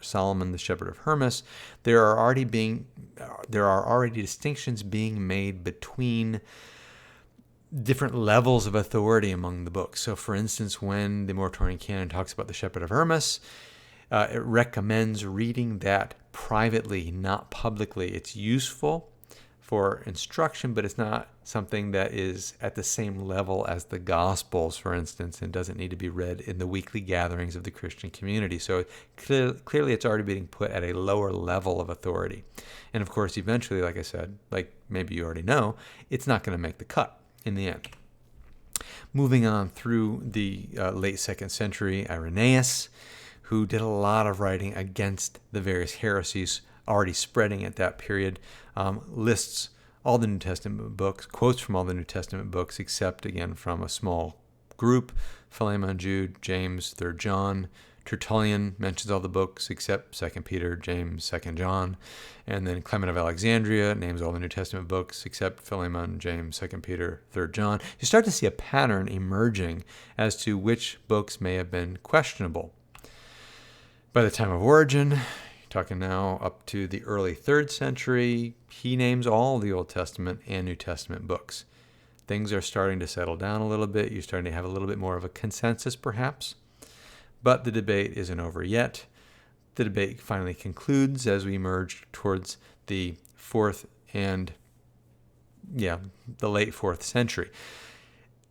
Speaker 1: Solomon, the Shepherd of Hermas, there are already distinctions being made between different levels of authority among the books. So, for instance, when the Muratorian canon talks about the Shepherd of Hermas, it recommends reading that privately, not publicly. It's useful for instruction, but it's not something that is at the same level as the Gospels, for instance, and doesn't need to be read in the weekly gatherings of the Christian community. So clearly it's already being put at a lower level of authority. And of course, eventually, like I said, like maybe you already know, it's not going to make the cut in the end. Moving on through the late 2nd century, Irenaeus, who did a lot of writing against the various heresies already spreading at that period, lists all the New Testament books, quotes from all the New Testament books, except, again, from a small group: Philemon, Jude, James, 3rd John. Tertullian mentions all the books except 2nd Peter, James, 2nd John. And then Clement of Alexandria names all the New Testament books except Philemon, James, 2nd Peter, 3rd John. You start to see a pattern emerging as to which books may have been questionable. By the time of Origen, talking now up to the early 3rd century, he names all the Old Testament and New Testament books. Things are starting to settle down a little bit. You're starting to have a little bit more of a consensus, perhaps. But the debate isn't over yet. The debate finally concludes as we emerge towards the the late 4th century.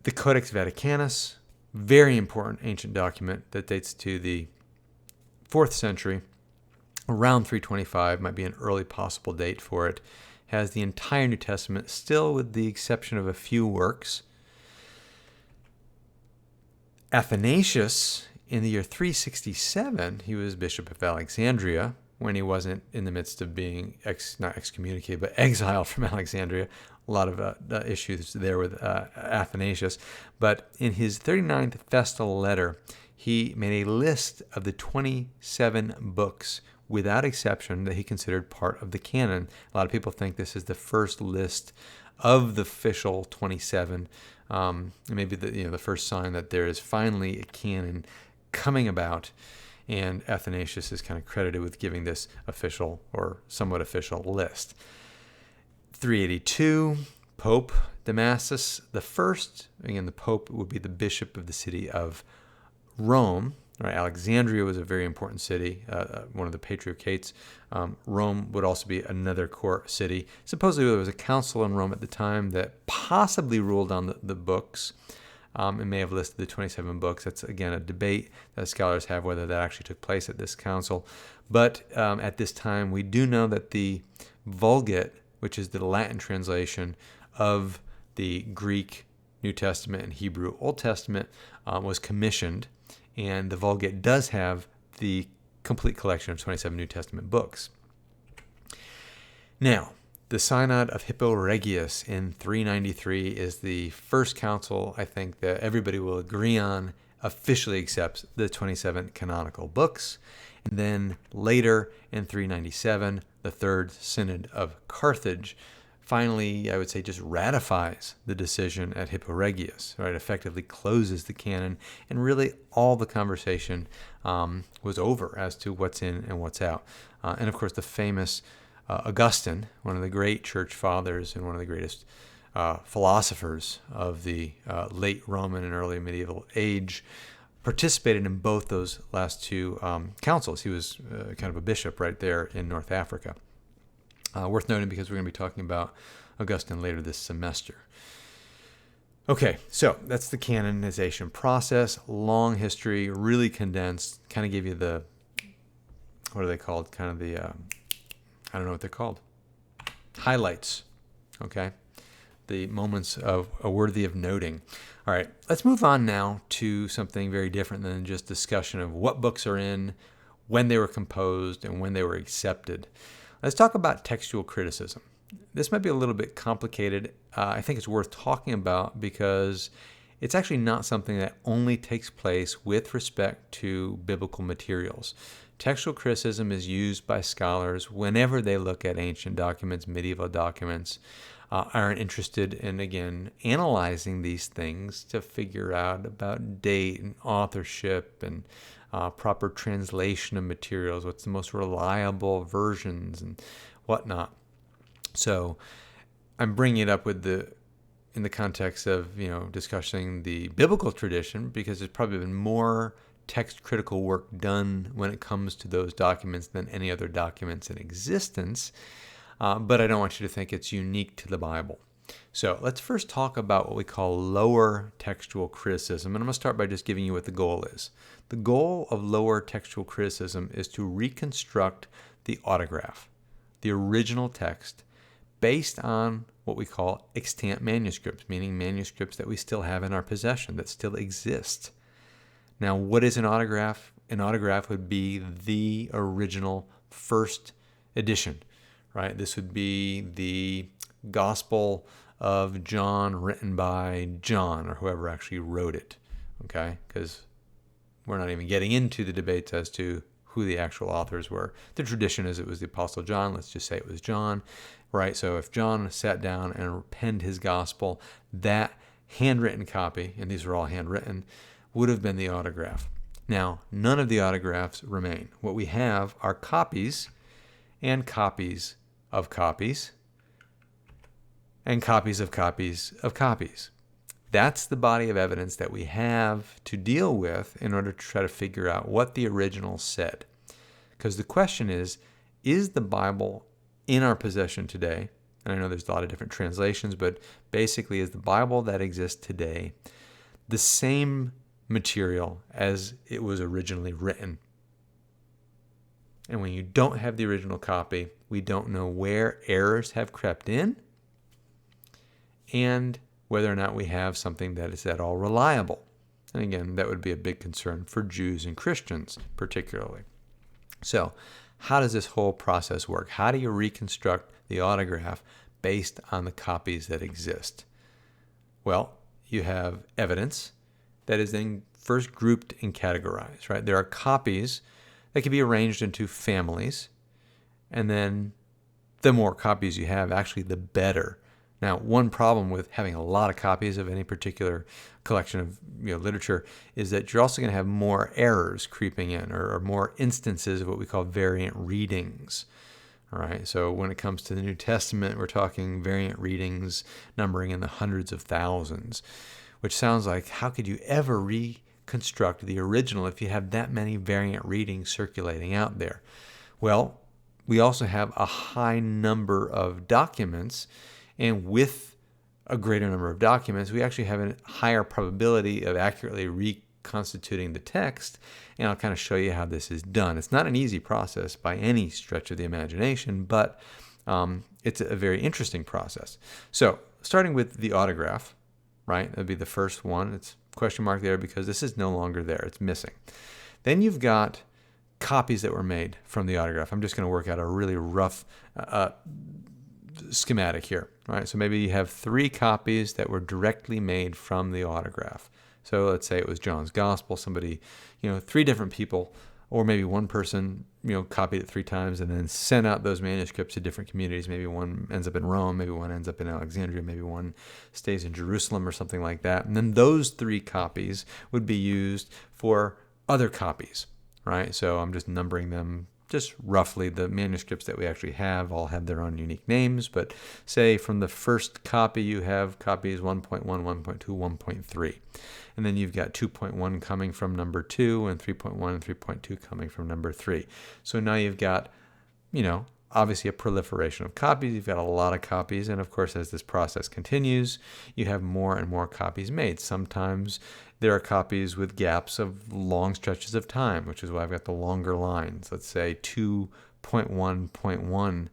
Speaker 1: The Codex Vaticanus, very important ancient document that dates to the 4th century, around 325 might be an early possible date for it, has the entire New Testament, still with the exception of a few works. Athanasius, in the year 367, he was Bishop of Alexandria when he wasn't in the midst of being not excommunicated, but exiled from Alexandria. A lot of issues there with Athanasius. But in his 39th festal letter, he made a list of the 27 books without exception that he considered part of the canon. A lot of people think this is the first list of the official 27, maybe the first sign that there is finally a canon coming about, and Athanasius is kind of credited with giving this official or somewhat official list. 382, Pope Damasus I. Again, the Pope would be the bishop of the city of Rome. Right, Alexandria was a very important city, one of the patriarchates. Rome would also be another core city. Supposedly there was a council in Rome at the time that possibly ruled on the books. It may have listed the 27 books. That's, again, a debate that scholars have whether that actually took place at this council. But at this time, we do know that the Vulgate, which is the Latin translation of the Greek New Testament and Hebrew Old Testament, was commissioned. And the Vulgate does have the complete collection of 27 New Testament books. Now, the Synod of Hippo Regius in 393 is the first council, I think, that everybody will agree on, officially accepts the 27 canonical books. And then later in 397, the Third Synod of Carthage finally, I would say, just ratifies the decision at Hipporegius, right? Effectively closes the canon, and really all the conversation was over as to what's in and what's out. And of course, the famous Augustine, one of the great church fathers and one of the greatest philosophers of the late Roman and early medieval age, participated in both those last two councils. He was kind of a bishop right there in North Africa. Worth noting because we're going to be talking about Augustine later this semester. Okay, so that's the canonization process. Long history, really condensed. Kind of gave you the, what are they called? Kind of the, I don't know what they're called. Highlights, okay? The moments worthy of noting. All right, let's move on now to something very different than just discussion of what books are in, when they were composed, and when they were accepted. Let's talk about textual criticism. This might be a little bit complicated. I think it's worth talking about because it's actually not something that only takes place with respect to biblical materials. Textual criticism is used by scholars whenever they look at ancient documents, medieval documents, are interested in, again, analyzing these things to figure out about date and authorship and proper translation of materials, what's the most reliable versions and whatnot. So I'm bringing it up in the context of, discussing the biblical tradition because there's probably been more text critical work done when it comes to those documents than any other documents in existence. But I don't want you to think it's unique to the Bible. So let's first talk about what we call lower textual criticism. And I'm going to start by just giving you what the goal is. The goal of lower textual criticism is to reconstruct the autograph, the original text, based on what we call extant manuscripts, meaning manuscripts that we still have in our possession, that still exist. Now, what is an autograph? An autograph would be the original first edition, right? This would be the Gospel of John written by John or whoever actually wrote it, okay? Because we're not even getting into the debates as to who the actual authors were. The tradition is it was the Apostle John. Let's just say it was John, right? So if John sat down and penned his gospel, that handwritten copy, and these are all handwritten, would have been the autograph. Now, none of the autographs remain. What we have are copies and copies of copies and copies of copies of copies. That's the body of evidence that we have to deal with in order to try to figure out what the original said. Because the question is the Bible in our possession today? And I know there's a lot of different translations, but basically, is the Bible that exists today the same material as it was originally written? And when you don't have the original copy, we don't know where errors have crept in and whether or not we have something that is at all reliable. And again, that would be a big concern for Jews and Christians particularly. So how does this whole process work? How do you reconstruct the autograph based on the copies that exist? Well, you have evidence that is then first grouped and categorized, right? There are copies that can be arranged into families, and then the more copies you have, actually, the better. Now, one problem with having a lot of copies of any particular collection of literature is that you're also going to have more errors creeping in, or more instances of what we call variant readings. All right, so when it comes to the New Testament, we're talking variant readings numbering in the hundreds of thousands, which sounds like, how could you ever reconstruct the original if you have that many variant readings circulating out there? Well, we also have a high number of documents, and with a greater number of documents, we actually have a higher probability of accurately reconstituting the text, and I'll kind of show you how this is done. It's not an easy process by any stretch of the imagination, but it's a very interesting process. So, starting with the autograph, right? That'd be the first one. It's question mark there because this is no longer there. It's missing. Then you've got copies that were made from the autograph. I'm just going to work out a really rough schematic here. All right, so maybe you have 3 copies that were directly made from the autograph. So let's say it was John's Gospel. Somebody, 3 different people or maybe one person, copied it 3 times and then sent out those manuscripts to different communities. Maybe one ends up in Rome, maybe one ends up in Alexandria, maybe one stays in Jerusalem or something like that. And then those 3 copies would be used for other copies, right? So I'm just numbering them just roughly. The manuscripts that we actually have all have their own unique names, but say from the first copy you have copies 1.1, 1.2, 1.3. And then you've got 2.1 coming from number 2 and 3.1 and 3.2 coming from number 3. So now you've got, obviously a proliferation of copies. You've got a lot of copies. And of course, as this process continues, you have more and more copies made. Sometimes there are copies with gaps of long stretches of time, which is why I've got the longer lines. Let's say 2.1.1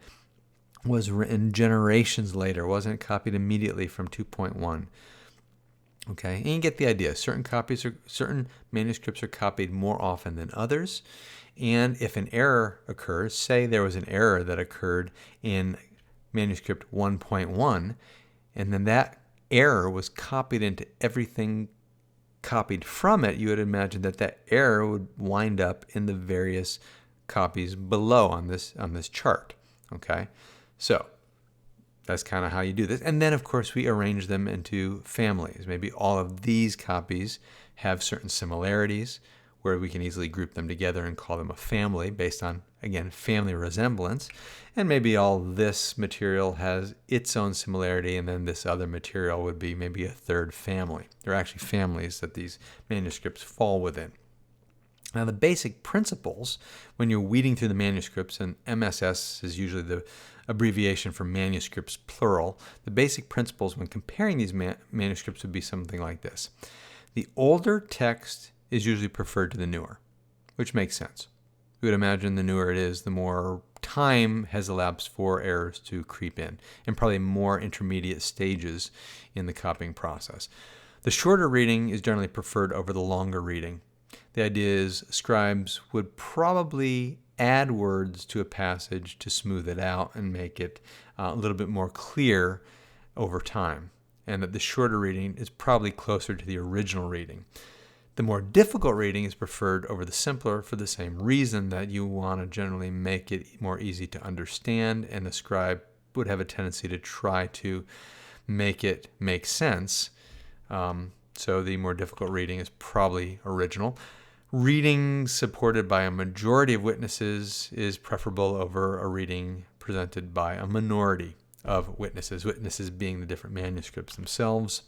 Speaker 1: was written generations later, wasn't copied immediately from 2.1. Okay, and you get the idea. Certain manuscripts are copied more often than others. And if an error occurs, say there was an error that occurred in manuscript 1.1, and then that error was copied into everything copied from it, you would imagine that error would wind up in the various copies below on this chart. Okay, so that's kind of how you do this. And then, of course, we arrange them into families. Maybe all of these copies have certain similarities where we can easily group them together and call them a family based on, again, family resemblance. And maybe all this material has its own similarity, and then this other material would be maybe a third family. There are actually families that these manuscripts fall within. Now, the basic principles when you're weeding through the manuscripts, and MSS is usually the abbreviation for manuscripts plural, the basic principles when comparing these manuscripts would be something like this. The older text is usually preferred to the newer, which makes sense. We would imagine the newer it is, the more time has elapsed for errors to creep in, and probably more intermediate stages in the copying process. The shorter reading is generally preferred over the longer reading. The idea is scribes would probably add words to a passage to smooth it out and make it a little bit more clear over time, and that the shorter reading is probably closer to the original reading. The more difficult reading is preferred over the simpler for the same reason, that you want to generally make it more easy to understand, and the scribe would have a tendency to try to make it make sense. So the more difficult reading is probably original. Reading supported by a majority of witnesses is preferable over a reading presented by a minority of witnesses being the different manuscripts themselves.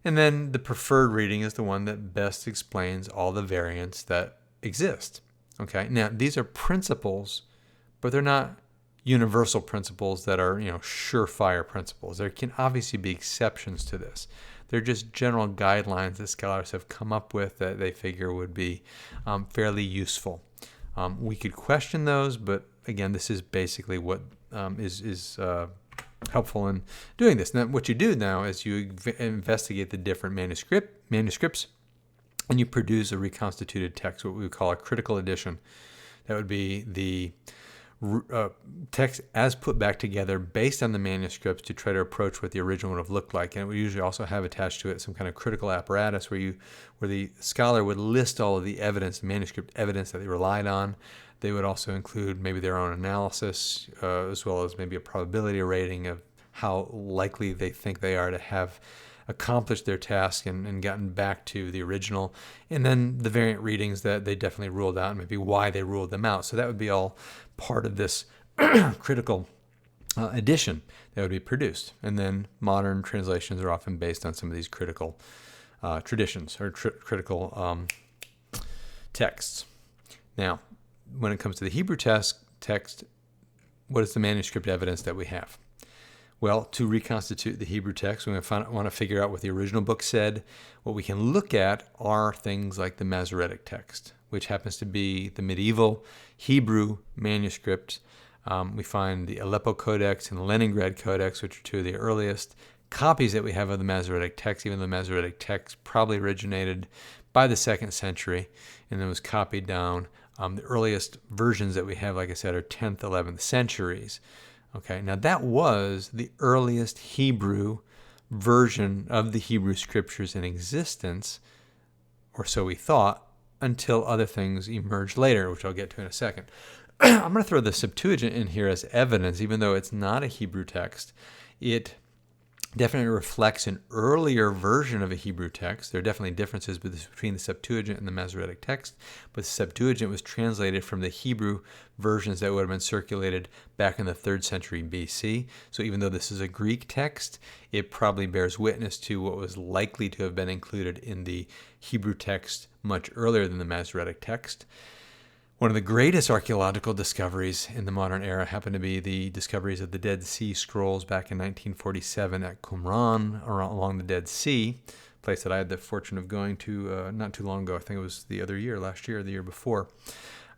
Speaker 1: And then the preferred reading is the one that best explains all the variants that exist. Okay, now these are principles, but they're not universal principles that are, surefire principles. There can obviously be exceptions to this. They're just general guidelines that scholars have come up with that they figure would be fairly useful. We could question those, but again, this is basically what is helpful in doing this. Now, what you do now is you investigate the different manuscripts, and you produce a reconstituted text, what we would call a critical edition. That would be the text as put back together based on the manuscripts to try to approach what the original would have looked like. And we usually also have attached to it some kind of critical apparatus where the scholar would list all of the evidence, the manuscript evidence that they relied on. They would also include maybe their own analysis, as well as maybe a probability rating of how likely they think they are to have accomplished their task and gotten back to the original, and then the variant readings that they definitely ruled out and maybe why they ruled them out. So that would be all part of this critical edition that would be produced. And then modern translations are often based on some of these critical traditions or critical texts. Now, when it comes to the Hebrew text, what is the manuscript evidence that we have? Well, to reconstitute the Hebrew text, we want to figure out what the original book said. What we can look at are things like the Masoretic text, which happens to be the medieval Hebrew manuscript. We find the Aleppo Codex and the Leningrad Codex, which are two of the earliest copies that we have of the Masoretic text. Even the Masoretic text probably originated by the 2nd century and then was copied down. The earliest versions that we have, like I said, are 10th, 11th centuries. Okay, now that was the earliest Hebrew version of the Hebrew Scriptures in existence, or so we thought, until other things emerged later, which I'll get to in a second. I'm going to throw the Septuagint in here as evidence, even though it's not a Hebrew text. It definitely reflects an earlier version of a Hebrew text. There are definitely differences between the Septuagint and the Masoretic text, but the Septuagint was translated from the Hebrew versions that would have been circulated back in the 3rd century BC. So even though this is a Greek text, it probably bears witness to what was likely to have been included in the Hebrew text much earlier than the Masoretic text. One of the greatest archaeological discoveries in the modern era happened to be the discoveries of the Dead Sea Scrolls back in 1947 at Qumran, along the Dead Sea, a place that I had the fortune of going to not too long ago. I think it was last year, or the year before.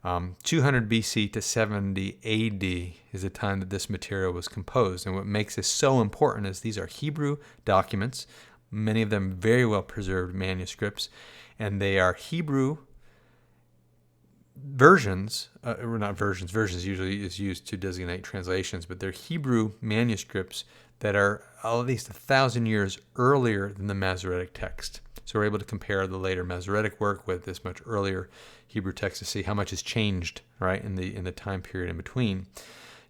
Speaker 1: 200 BC to 70 AD is the time that this material was composed. And what makes this so important is these are Hebrew documents, many of them very well preserved manuscripts, and they are Hebrew versions, or not versions, versions usually is used to designate translations, but they're Hebrew manuscripts that are at least 1,000 years earlier than the Masoretic text. So we're able to compare the later Masoretic work with this much earlier Hebrew text to see how much has changed, right, in the time period in between.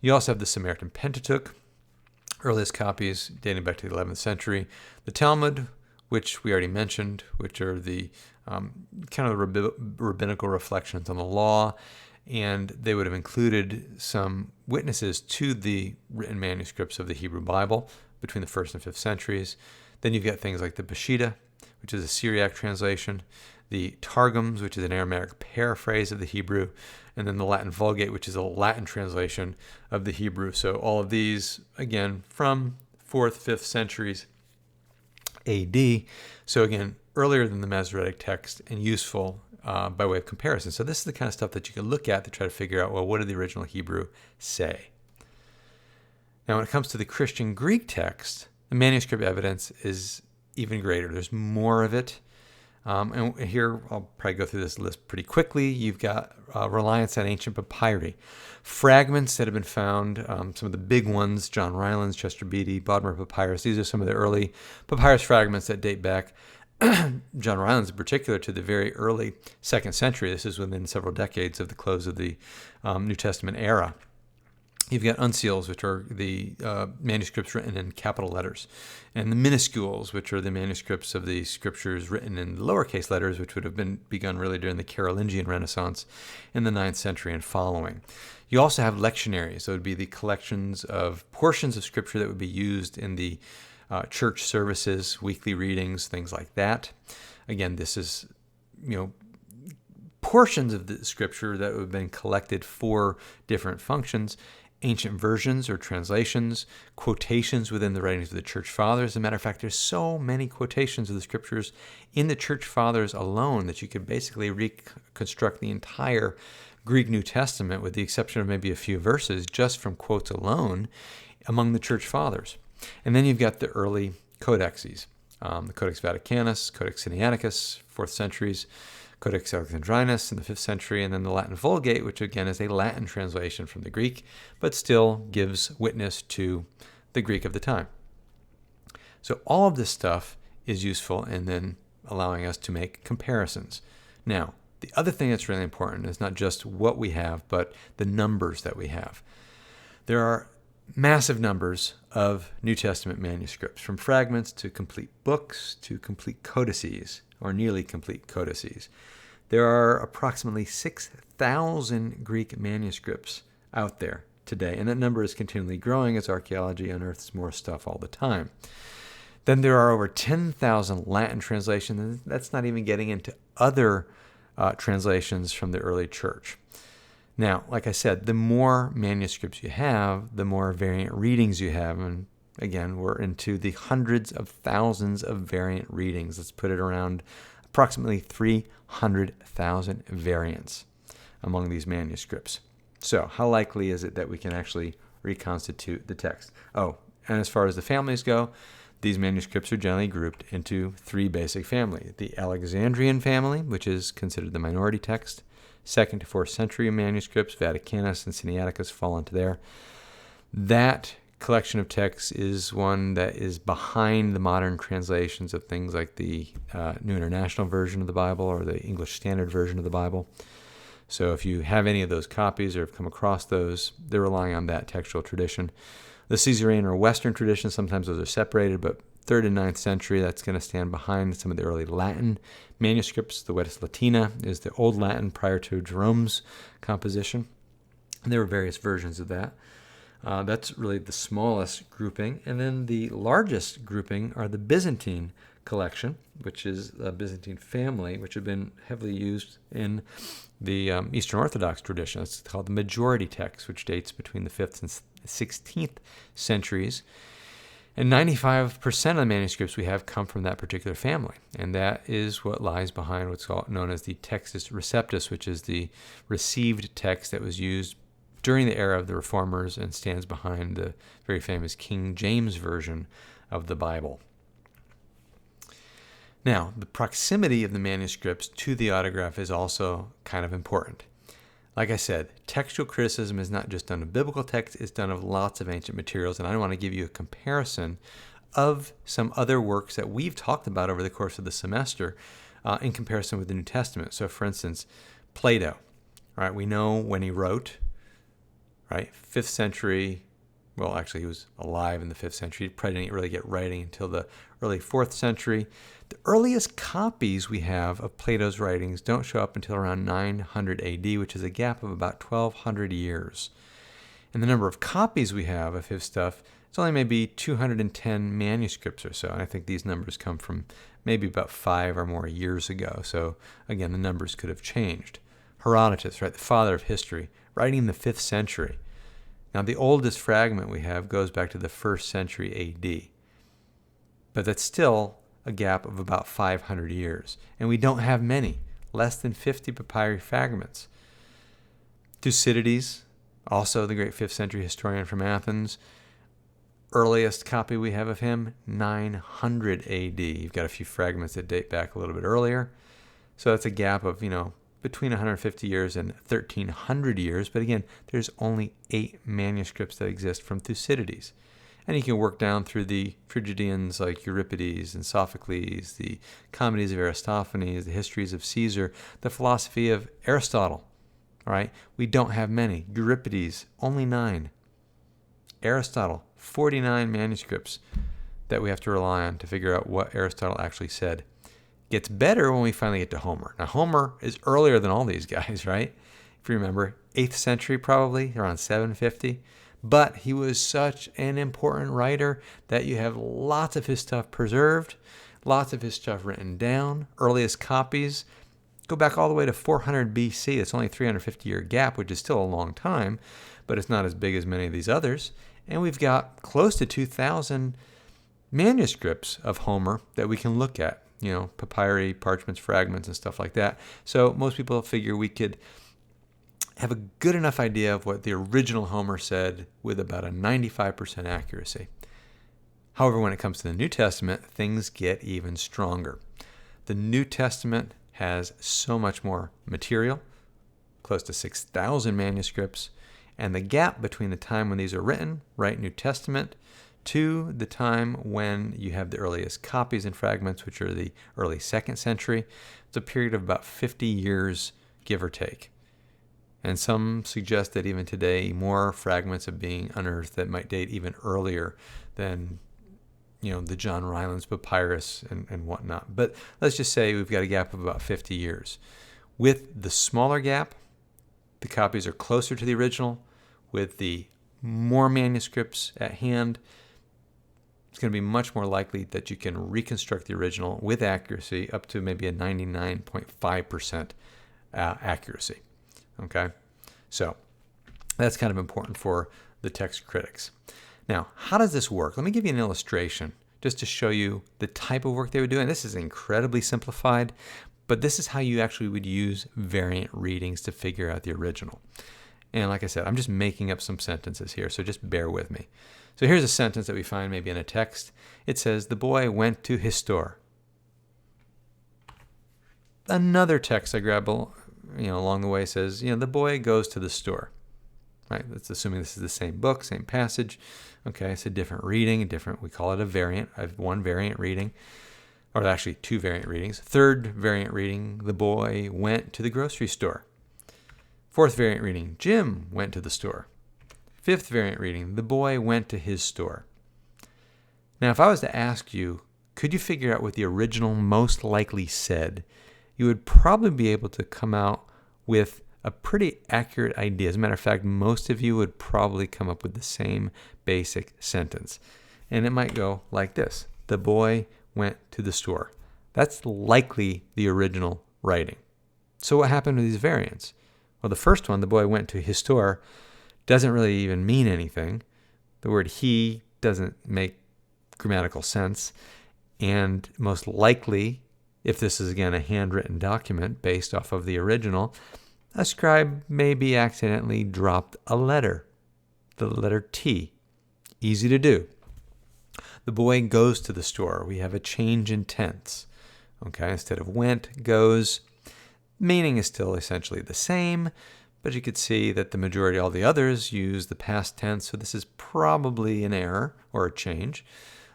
Speaker 1: You also have the Samaritan Pentateuch, earliest copies dating back to the 11th century. The Talmud, which we already mentioned, which are the kind of the rabbinical reflections on the law, and they would have included some witnesses to the written manuscripts of the Hebrew Bible between the 1st and 5th centuries. Then you've got things like the Peshitta, which is a Syriac translation, the Targums, which is an Aramaic paraphrase of the Hebrew, and then the Latin Vulgate, which is a Latin translation of the Hebrew. So all of these, again, from 4th, 5th centuries AD. So again, earlier than the Masoretic text and useful by way of comparison. So this is the kind of stuff that you can look at to try to figure out, well, what did the original Hebrew say? Now, when it comes to the Christian Greek text, the manuscript evidence is even greater. There's more of it. And here, I'll probably go through this list pretty quickly. You've got reliance on ancient papyri. Fragments that have been found, some of the big ones, John Rylands, Chester Beatty, Bodmer Papyrus. These are some of the early papyrus fragments that date back, John Rylands in particular, to the very early 2nd century. This is within several decades of the close of the New Testament era. You've got uncials, which are the manuscripts written in capital letters, and the minuscules, which are the manuscripts of the scriptures written in lowercase letters, which would have been begun really during the Carolingian Renaissance in the 9th century and following. You also have lectionaries, so it would be the collections of portions of scripture that would be used in the church services, weekly readings, things like that. Again, this is, portions of the scripture that have been collected for different functions. Ancient versions or translations, quotations within the writings of the Church Fathers. As a matter of fact, there's so many quotations of the scriptures in the Church Fathers alone that you could basically reconstruct the entire Greek New Testament, with the exception of maybe a few verses, just from quotes alone among the Church Fathers. And then you've got the early codexes, the Codex Vaticanus, Codex Sinaiticus, 4th centuries, Codex Alexandrinus in the 5th century, and then the Latin Vulgate, which again is a Latin translation from the Greek, but still gives witness to the Greek of the time. So all of this stuff is useful in then allowing us to make comparisons. Now, the other thing that's really important is not just what we have, but the numbers that we have. There are massive numbers of New Testament manuscripts, from fragments to complete books to complete codices, or nearly complete codices. There are approximately 6,000 Greek manuscripts out there today, and that number is continually growing as archaeology unearths more stuff all the time. Then there are over 10,000 Latin translations, and that's not even getting into other translations from the early church. Now, like I said, the more manuscripts you have, the more variant readings you have, and again, we're into the hundreds of thousands of variant readings. Let's put it around approximately 300,000 variants among these manuscripts. So how likely is it that we can actually reconstitute the text? Oh, and as far as the families go, these manuscripts are generally grouped into 3 basic families. The Alexandrian family, which is considered the minority text. 2nd to 4th century manuscripts, Vaticanus and Sinaiticus, fall into there. That collection of texts is one that is behind the modern translations of things like the New International Version of the Bible or the English Standard Version of the Bible. So if you have any of those copies or have come across those, they're relying on that textual tradition. The Caesarean or Western tradition, sometimes those are separated, but 3rd and 9th century, that's going to stand behind some of the early Latin manuscripts. The Vetus Latina is the Old Latin prior to Jerome's composition. And there were various versions of that. That's really the smallest grouping. And then the largest grouping are the Byzantine collection, which is a Byzantine family, which have been heavily used in the Eastern Orthodox tradition. It's called the majority text, which dates between the 5th and 16th centuries. And 95% of the manuscripts we have come from that particular family. And that is what lies behind what's known as the Textus Receptus, which is the received text that was used during the era of the Reformers and stands behind the very famous King James Version of the Bible. Now, the proximity of the manuscripts to the autograph is also kind of important. Like I said, textual criticism is not just done of biblical text, it's done of lots of ancient materials, and I want to give you a comparison of some other works that we've talked about over the course of the semester in comparison with the New Testament. So, for instance, Plato, right? We know when he wrote, right? 5th century, well, actually he was alive in the 5th century. He probably didn't really get writing until the early 4th century. The earliest copies we have of Plato's writings don't show up until around 900 AD, which is a gap of about 1,200 years. And the number of copies we have of his stuff, it's only maybe 210 manuscripts or so. And I think these numbers come from maybe about 5 or more years ago. So again, the numbers could have changed. Herodotus, right, the father of history, writing in the 5th century. Now, the oldest fragment we have goes back to the 1st century AD. But that's still a gap of about 500 years. And we don't have many, less than 50 papyri fragments. Thucydides, also the great 5th century historian from Athens, earliest copy we have of him, 900 AD. You've got a few fragments that date back a little bit earlier. So that's a gap of, between 150 years and 1,300 years. But again, there's only 8 manuscripts that exist from Thucydides. And you can work down through the tragedians like Euripides and Sophocles, the comedies of Aristophanes, the histories of Caesar, the philosophy of Aristotle. All right, we don't have many. Euripides, only 9. Aristotle, 49 manuscripts that we have to rely on to figure out what Aristotle actually said. Gets better when we finally get to Homer. Now, Homer is earlier than all these guys, right? If you remember, 8th century probably, around 750. But he was such an important writer that you have lots of his stuff preserved, lots of his stuff written down. Earliest copies go back all the way to 400 BC. It's only a 350-year gap, which is still a long time, but it's not as big as many of these others. And we've got close to 2,000 manuscripts of Homer that we can look at, papyri, parchments, fragments, and stuff like that. So most people figure we could have a good enough idea of what the original Homer said with about a 95% accuracy. However, when it comes to the New Testament, things get even stronger. The New Testament has so much more material, close to 6,000 manuscripts, and the gap between the time when these are written, right, New Testament, to the time when you have the earliest copies and fragments, which are the early 2nd century, it's a period of about 50 years, give or take. And some suggest that even today, more fragments are being unearthed that might date even earlier than, the John Rylands papyrus and whatnot. But let's just say we've got a gap of about 50 years. With the smaller gap, the copies are closer to the original. With the more manuscripts at hand, it's going to be much more likely that you can reconstruct the original with accuracy up to maybe a 99.5% accuracy. Okay, so that's kind of important for the text critics. Now, how does this work? Let me give you an illustration just to show you the type of work they would do. And this is incredibly simplified, but this is how you actually would use variant readings to figure out the original. And like I said, I'm just making up some sentences here, so just bear with me. So here's a sentence that we find maybe in a text. It says, the boy went to his store. Another text I grab along the way says, the boy goes to the store. right? That's assuming this is the same book, same passage. Okay, it's a different reading, we call it a variant. I have one variant reading, or actually two variant readings. Third variant reading, the boy went to the grocery store. Fourth variant reading, Jim went to the store. Fifth variant reading, the boy went to his store. Now, if I was to ask you, could you figure out what the original most likely said, you would probably be able to come out with a pretty accurate idea. As a matter of fact, most of you would probably come up with the same basic sentence. And it might go like this. The boy went to the store. That's likely the original writing. So what happened with these variants? Well, the first one, the boy went to his store, doesn't really even mean anything. The word he doesn't make grammatical sense. And most likely, if this is again a handwritten document based off of the original, a scribe maybe accidentally dropped a letter, the letter T. Easy to do. The boy goes to the store. We have a change in tense. Okay, instead of went, goes. Meaning is still essentially the same, but you could see that the majority, all the others, use the past tense, so this is probably an error or a change.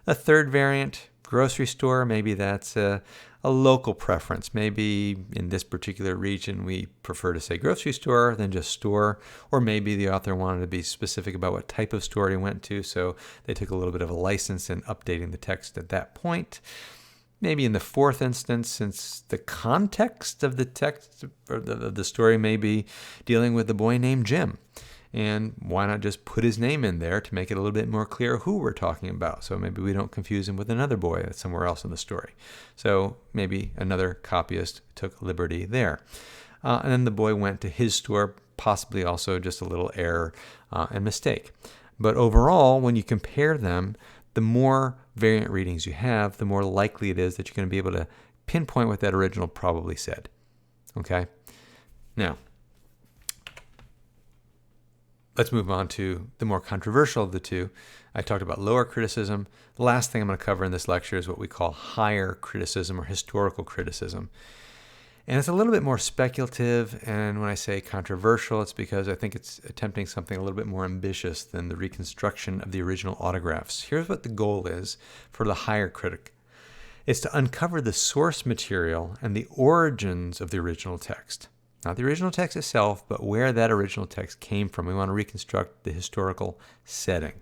Speaker 1: A third variant, grocery store, maybe that's a local preference. Maybe in this particular region we prefer to say grocery store than just store, or maybe the author wanted to be specific about what type of store he went to, so they took a little bit of a license in updating the text at that point. Maybe in the fourth instance, since the context of the text or the story may be dealing with the boy named Jim. And why not just put his name in there to make it a little bit more clear who we're talking about? So maybe we don't confuse him with another boy that's somewhere else in the story. So maybe another copyist took liberty there. And then the boy went to his store, possibly also just a little error and mistake. But overall, when you compare them, the more variant readings you have, the more likely it is that you're going to be able to pinpoint what that original probably said. Okay? Now, let's move on to the more controversial of the two. I talked about lower criticism. The last thing I'm going to cover in this lecture is what we call higher criticism or historical criticism. And it's a little bit more speculative, and when I say controversial, it's because I think it's attempting something a little bit more ambitious than the reconstruction of the original autographs. Here's what the goal is for the higher critic. It's to uncover the source material and the origins of the original text. Not the original text itself, but where that original text came from. We want to reconstruct the historical setting.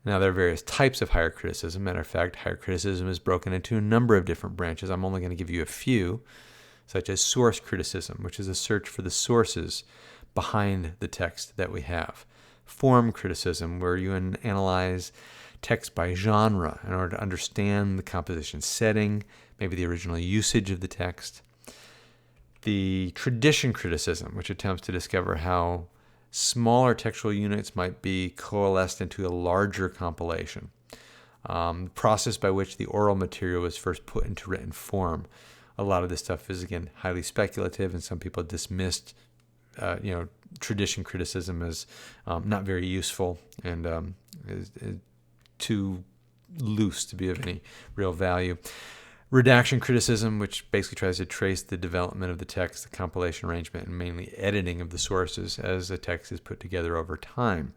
Speaker 1: Now, there are various types of higher criticism. Matter of fact, higher criticism is broken into a number of different branches. I'm only going to give you a few, such as source criticism, which is a search for the sources behind the text that we have. Form criticism, where you analyze text by genre in order to understand the composition setting, maybe the original usage of the text. The tradition criticism, which attempts to discover how smaller textual units might be coalesced into a larger compilation. The process by which the oral material was first put into written form. A lot of this stuff is, again, highly speculative, and some people dismissed tradition criticism as not very useful and is too loose to be of any real value. Redaction criticism, which basically tries to trace the development of the text, the compilation arrangement, and mainly editing of the sources as the text is put together over time.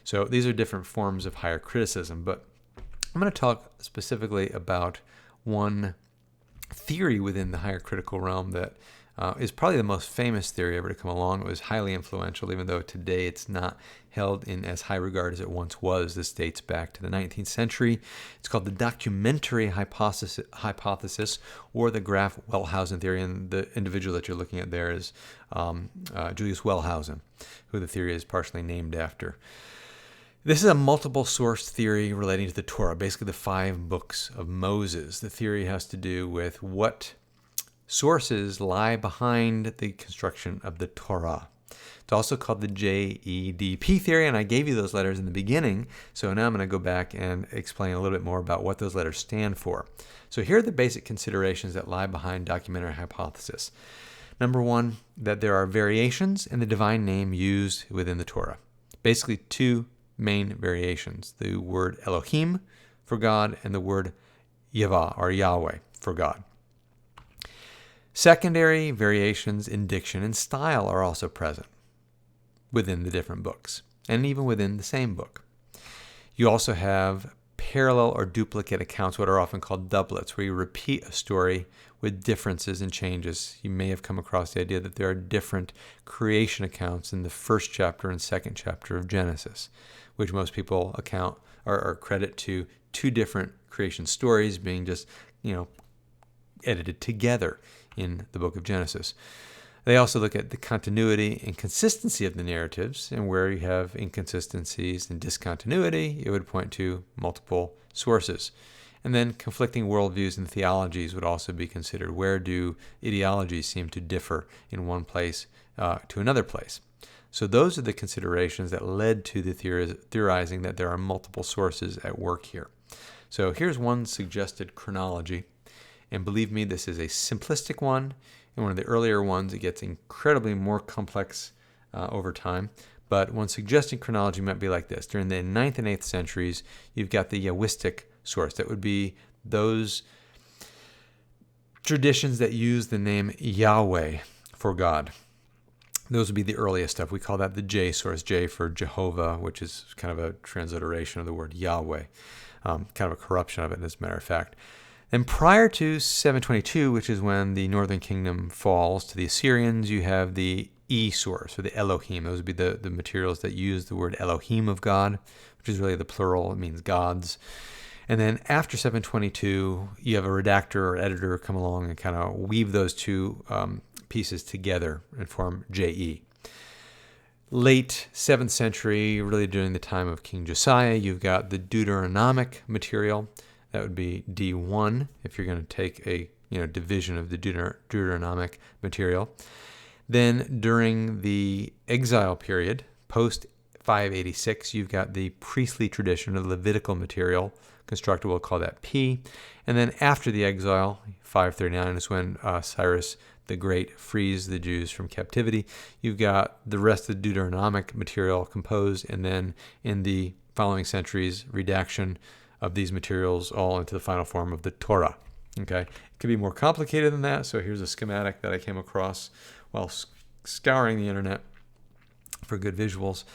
Speaker 1: So these are different forms of higher criticism, but I'm going to talk specifically about one theory within the higher critical realm that is probably the most famous theory ever to come along. It was highly influential, even though today it's not held in as high regard as it once was. This dates back to the 19th century. It's called the documentary hypothesis, or the Graf-Wellhausen theory, and the individual that you're looking at there is Julius Wellhausen, who the theory is partially named after. This is a multiple source theory relating to the Torah, basically the 5 books of Moses. The theory has to do with what sources lie behind the construction of the Torah. It's also called the JEDP theory, and I gave you those letters in the beginning, so now I'm going to go back and explain a little bit more about what those letters stand for. So here are the basic considerations that lie behind documentary hypothesis. Number 1, that there are variations in the divine name used within the Torah. Basically 2 main variations, the word Elohim for God and the word Yahweh or Yahweh for God. Secondary variations in diction and style are also present. within the different books, and even within the same book. You also have parallel or duplicate accounts, what are often called doublets, where you repeat a story with differences and changes. You may have come across the idea that there are different creation accounts in the first chapter and second chapter of Genesis, which most people account or credit to two different creation stories being just, edited together in the book of Genesis. They also look at the continuity and consistency of the narratives, and where you have inconsistencies and discontinuity, it would point to multiple sources. And then conflicting worldviews and theologies would also be considered. Where do ideologies seem to differ in one place to another place? So those are the considerations that led to the theorizing that there are multiple sources at work here. So here's one suggested chronology. And believe me, this is a simplistic one. And one of the earlier ones, it gets incredibly more complex over time. But one suggested chronology might be like this. During the 9th and 8th centuries, you've got the Yahwistic source. That would be those traditions that use the name Yahweh for God. Those would be the earliest stuff. We call that the J source, J for Jehovah, which is kind of a transliteration of the word Yahweh, kind of a corruption of it, as a matter of fact. And prior to 722, which is when the northern kingdom falls to the Assyrians, you have the E source, or the Elohim. Those would be the materials that use the word Elohim of God, which is really the plural. It means gods. And then after 722, you have a redactor or editor come along and kind of weave those two pieces together and form JE. Late 7th century, really during the time of King Josiah, you've got the Deuteronomic material. That would be D1 if you're going to take a division of the Deuteronomic material. Then during the exile period, post 586, you've got the priestly tradition of Levitical material constructed. We'll call that P. And then after the exile, 539 is when Cyrus the Great frees the Jews from captivity. You've got the rest of the Deuteronomic material composed, and then in the following centuries, redaction of these materials all into the final form of the Torah. Okay, it could be more complicated than that. So here's a schematic that I came across while scouring the internet for good visuals.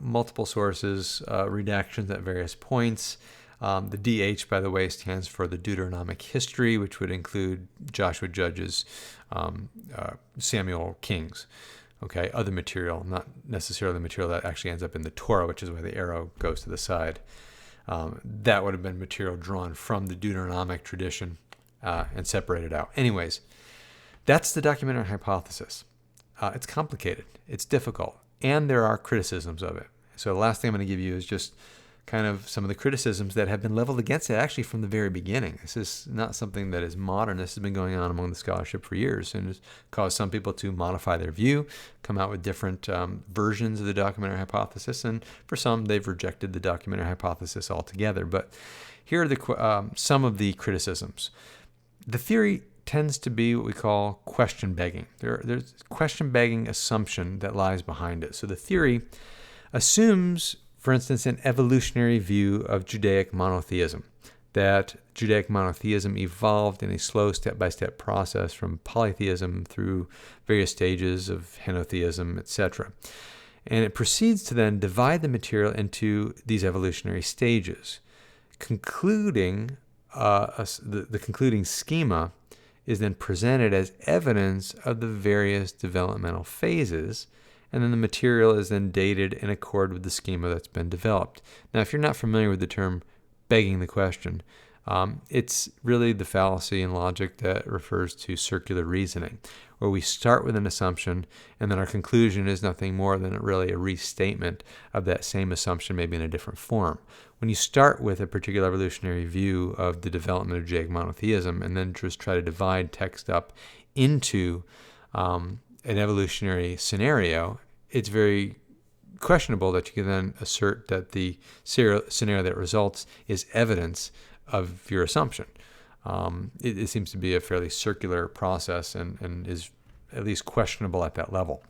Speaker 1: Multiple sources, redactions at various points. The DH, by the way, stands for the Deuteronomic history, which would include Joshua, Judges, Samuel, Kings. Okay, other material, not necessarily the material that actually ends up in the Torah, which is why the arrow goes to the side. That would have been material drawn from the Deuteronomic tradition and separated out. Anyways, that's the documentary hypothesis. It's complicated. It's difficult. And there are criticisms of it. So the last thing I'm going to give you is just kind of some of the criticisms that have been leveled against it actually from the very beginning. This is not something that is modern. This has been going on among the scholarship for years, and has caused some people to modify their view, come out with different versions of the documentary hypothesis, and for some, they've rejected the documentary hypothesis altogether. But here are the some of the criticisms. The theory tends to be what we call question begging. There's question begging assumption that lies behind it. So the theory assumes, for instance, an evolutionary view of Judaic monotheism, that Judaic monotheism evolved in a slow step-by-step process from polytheism through various stages of henotheism, etc. And it proceeds to then divide the material into these evolutionary stages. Concluding, the concluding schema is then presented as evidence of the various developmental phases, and then the material is then dated in accord with the schema that's been developed. Now, if you're not familiar with the term begging the question, it's really the fallacy in logic that refers to circular reasoning, where we start with an assumption and then our conclusion is nothing more than really a restatement of that same assumption, maybe in a different form. When you start with a particular evolutionary view of the development of Judaic monotheism and then just try to divide text up into an evolutionary scenario, it's very questionable that you can then assert that the scenario that results is evidence of your assumption. It seems to be a fairly circular process and is at least questionable at that level.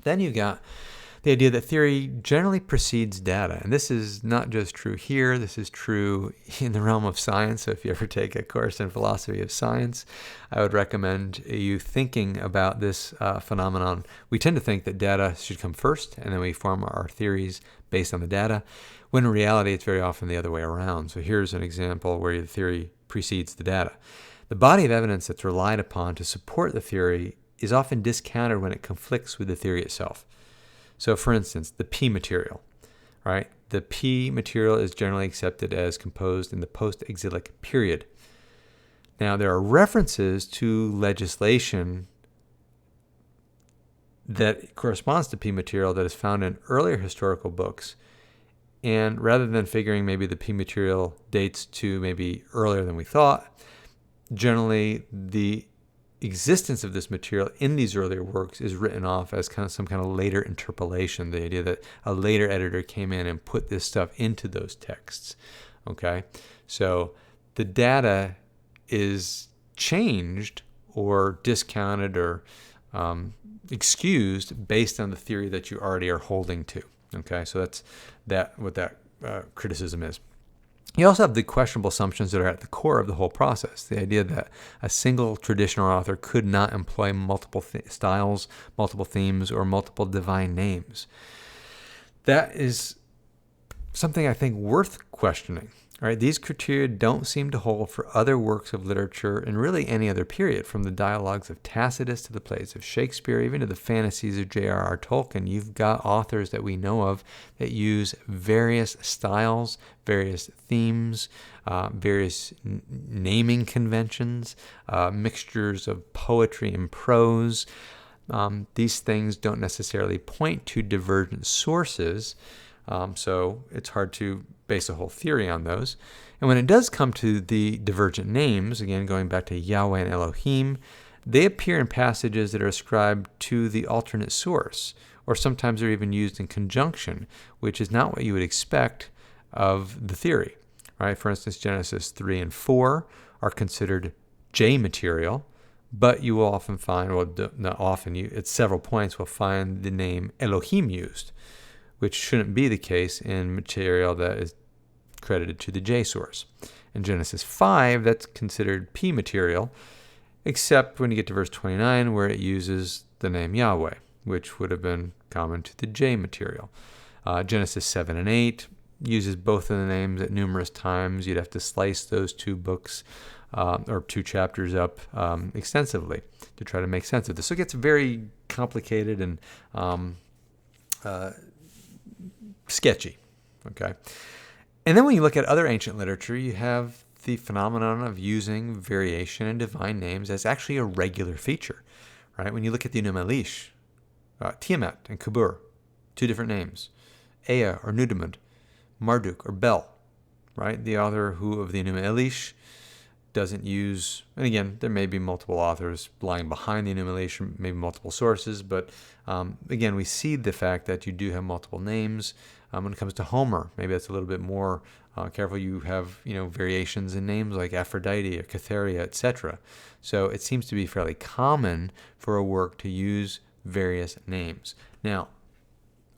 Speaker 1: Then you got the idea that theory generally precedes data. And this is not just true here, this is true in the realm of science. So if you ever take a course in philosophy of science, I would recommend you thinking about this phenomenon. We tend to think that data should come first, and then we form our theories based on the data, when in reality it's very often the other way around. So here's an example where the theory precedes the data. The body of evidence that's relied upon to support the theory is often discounted when it conflicts with the theory itself. So for instance, the P material, right? The P material is generally accepted as composed in the post-exilic period. Now, there are references to legislation that corresponds to P material that is found in earlier historical books. And rather than figuring maybe the P material dates to maybe earlier than we thought, generally the existence of this material in these earlier works is written off as kind of some kind of later interpolation, the idea that a later editor came in and put this stuff into those texts. Okay, so the data is changed or discounted or excused based on the theory that you already are holding to. Okay, so that's what that criticism is. You also have the questionable assumptions that are at the core of the whole process. The idea that a single traditional author could not employ multiple styles, multiple themes, or multiple divine names. That is something I think worth questioning. All right, these criteria don't seem to hold for other works of literature in really any other period, from the dialogues of Tacitus to the plays of Shakespeare, even to the fantasies of J.R.R. Tolkien. You've got authors that we know of that use various styles, various themes, various naming conventions, mixtures of poetry and prose. These things don't necessarily point to divergent sources, so it's hard to base a whole theory on those. And when it does come to the divergent names, again going back to Yahweh and Elohim, they appear in passages that are ascribed to the alternate source, or sometimes they're even used in conjunction, which is not what you would expect of the theory. Right? For instance, Genesis 3 and 4 are considered J material, but you will often find, well, not often, at several points we'll find the name Elohim used, which shouldn't be the case in material that is credited to the J source. In Genesis 5, that's considered P material, except when you get to verse 29, where it uses the name Yahweh, which would have been common to the J material. Genesis 7 and 8 uses both of the names at numerous times. You'd have to slice those two books or two chapters up extensively to try to make sense of this. So it gets very complicated and sketchy. Okay. And then when you look at other ancient literature, you have the phenomenon of using variation in divine names as actually a regular feature. Right? When you look at the Enuma Elish, Tiamat and Kubur, two different names, Ea or Nudimud, Marduk or Bel, right? The author of the Enuma Elish doesn't use, and again, there may be multiple authors lying behind the Enuma Elish, maybe multiple sources, but again, we see the fact that you do have multiple names. When it comes to Homer, maybe that's a little bit more careful. You have, variations in names like Aphrodite or Cytherea, etc. So it seems to be fairly common for a work to use various names. Now,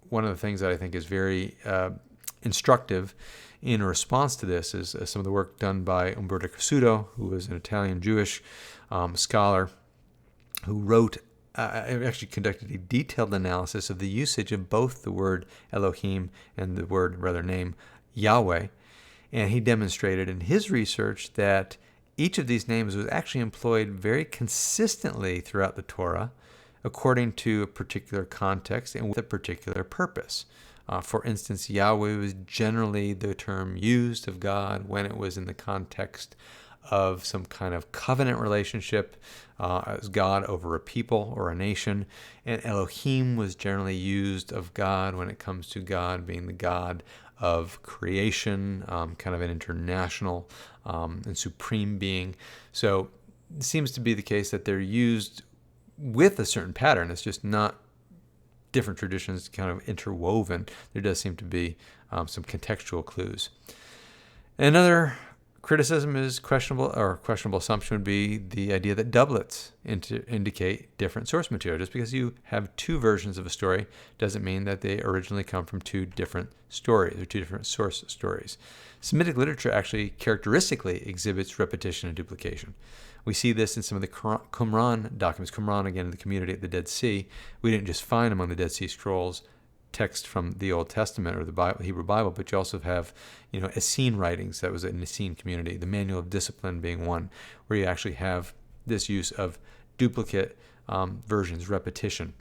Speaker 1: one of the things that I think is very instructive in response to this is some of the work done by Umberto Cassuto, who was an Italian Jewish scholar who wrote, actually conducted a detailed analysis of the usage of both the word Elohim and the word, name, Yahweh. And he demonstrated in his research that each of these names was actually employed very consistently throughout the Torah, according to a particular context and with a particular purpose. For instance, Yahweh was generally the term used of God when it was in the context of some kind of covenant relationship as God over a people or a nation. And Elohim was generally used of God when it comes to God being the God of creation, kind of an international and supreme being. So it seems to be the case that they're used with a certain pattern. It's just not different traditions kind of interwoven. There does seem to be some contextual clues. Another Criticism is questionable, or questionable assumption would be the idea that doublets indicate different source material. Just because you have two versions of a story doesn't mean that they originally come from two different stories or two different source stories. Semitic literature actually characteristically exhibits repetition and duplication. We see this in some of the Qumran documents. Qumran, again, in the community at the Dead Sea. We didn't just find among the Dead Sea Scrolls text from the Old Testament or the Bible, Hebrew Bible, but you also have, Essene writings. That was an Essene community. The Manual of Discipline being one, where you actually have this use of duplicate versions, repetition.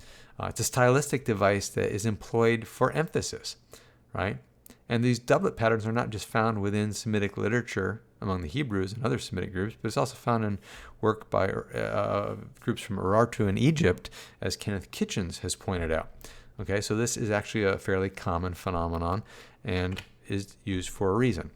Speaker 1: It's a stylistic device that is employed for emphasis, right? And these doublet patterns are not just found within Semitic literature among the Hebrews and other Semitic groups, but it's also found in work by groups from Urartu in Egypt, as Kenneth Kitchens has pointed out. Okay, so this is actually a fairly common phenomenon and is used for a reason.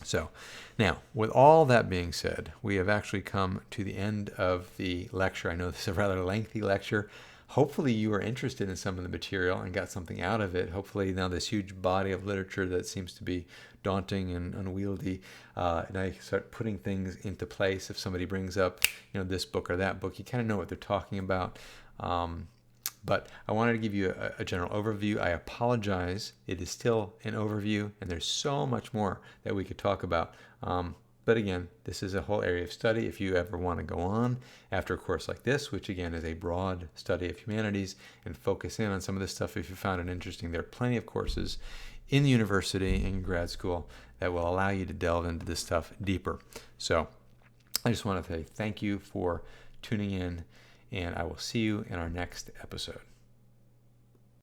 Speaker 1: So now, with all that being said, we have actually come to the end of the lecture. I know this is a rather lengthy lecture. Hopefully you are interested in some of the material and got something out of it. Hopefully now this huge body of literature that seems to be daunting and unwieldy, now you can start putting things into place. If somebody brings up, this book or that book, you kind of know what they're talking about. But I wanted to give you a general overview. I apologize. It is still an overview, and there's so much more that we could talk about. But again, this is a whole area of study. If you ever want to go on after a course like this, which again is a broad study of humanities, and focus in on some of this stuff if you found it interesting, there are plenty of courses in the university and grad school that will allow you to delve into this stuff deeper. So I just want to say thank you for tuning in, and I will see you in our next episode.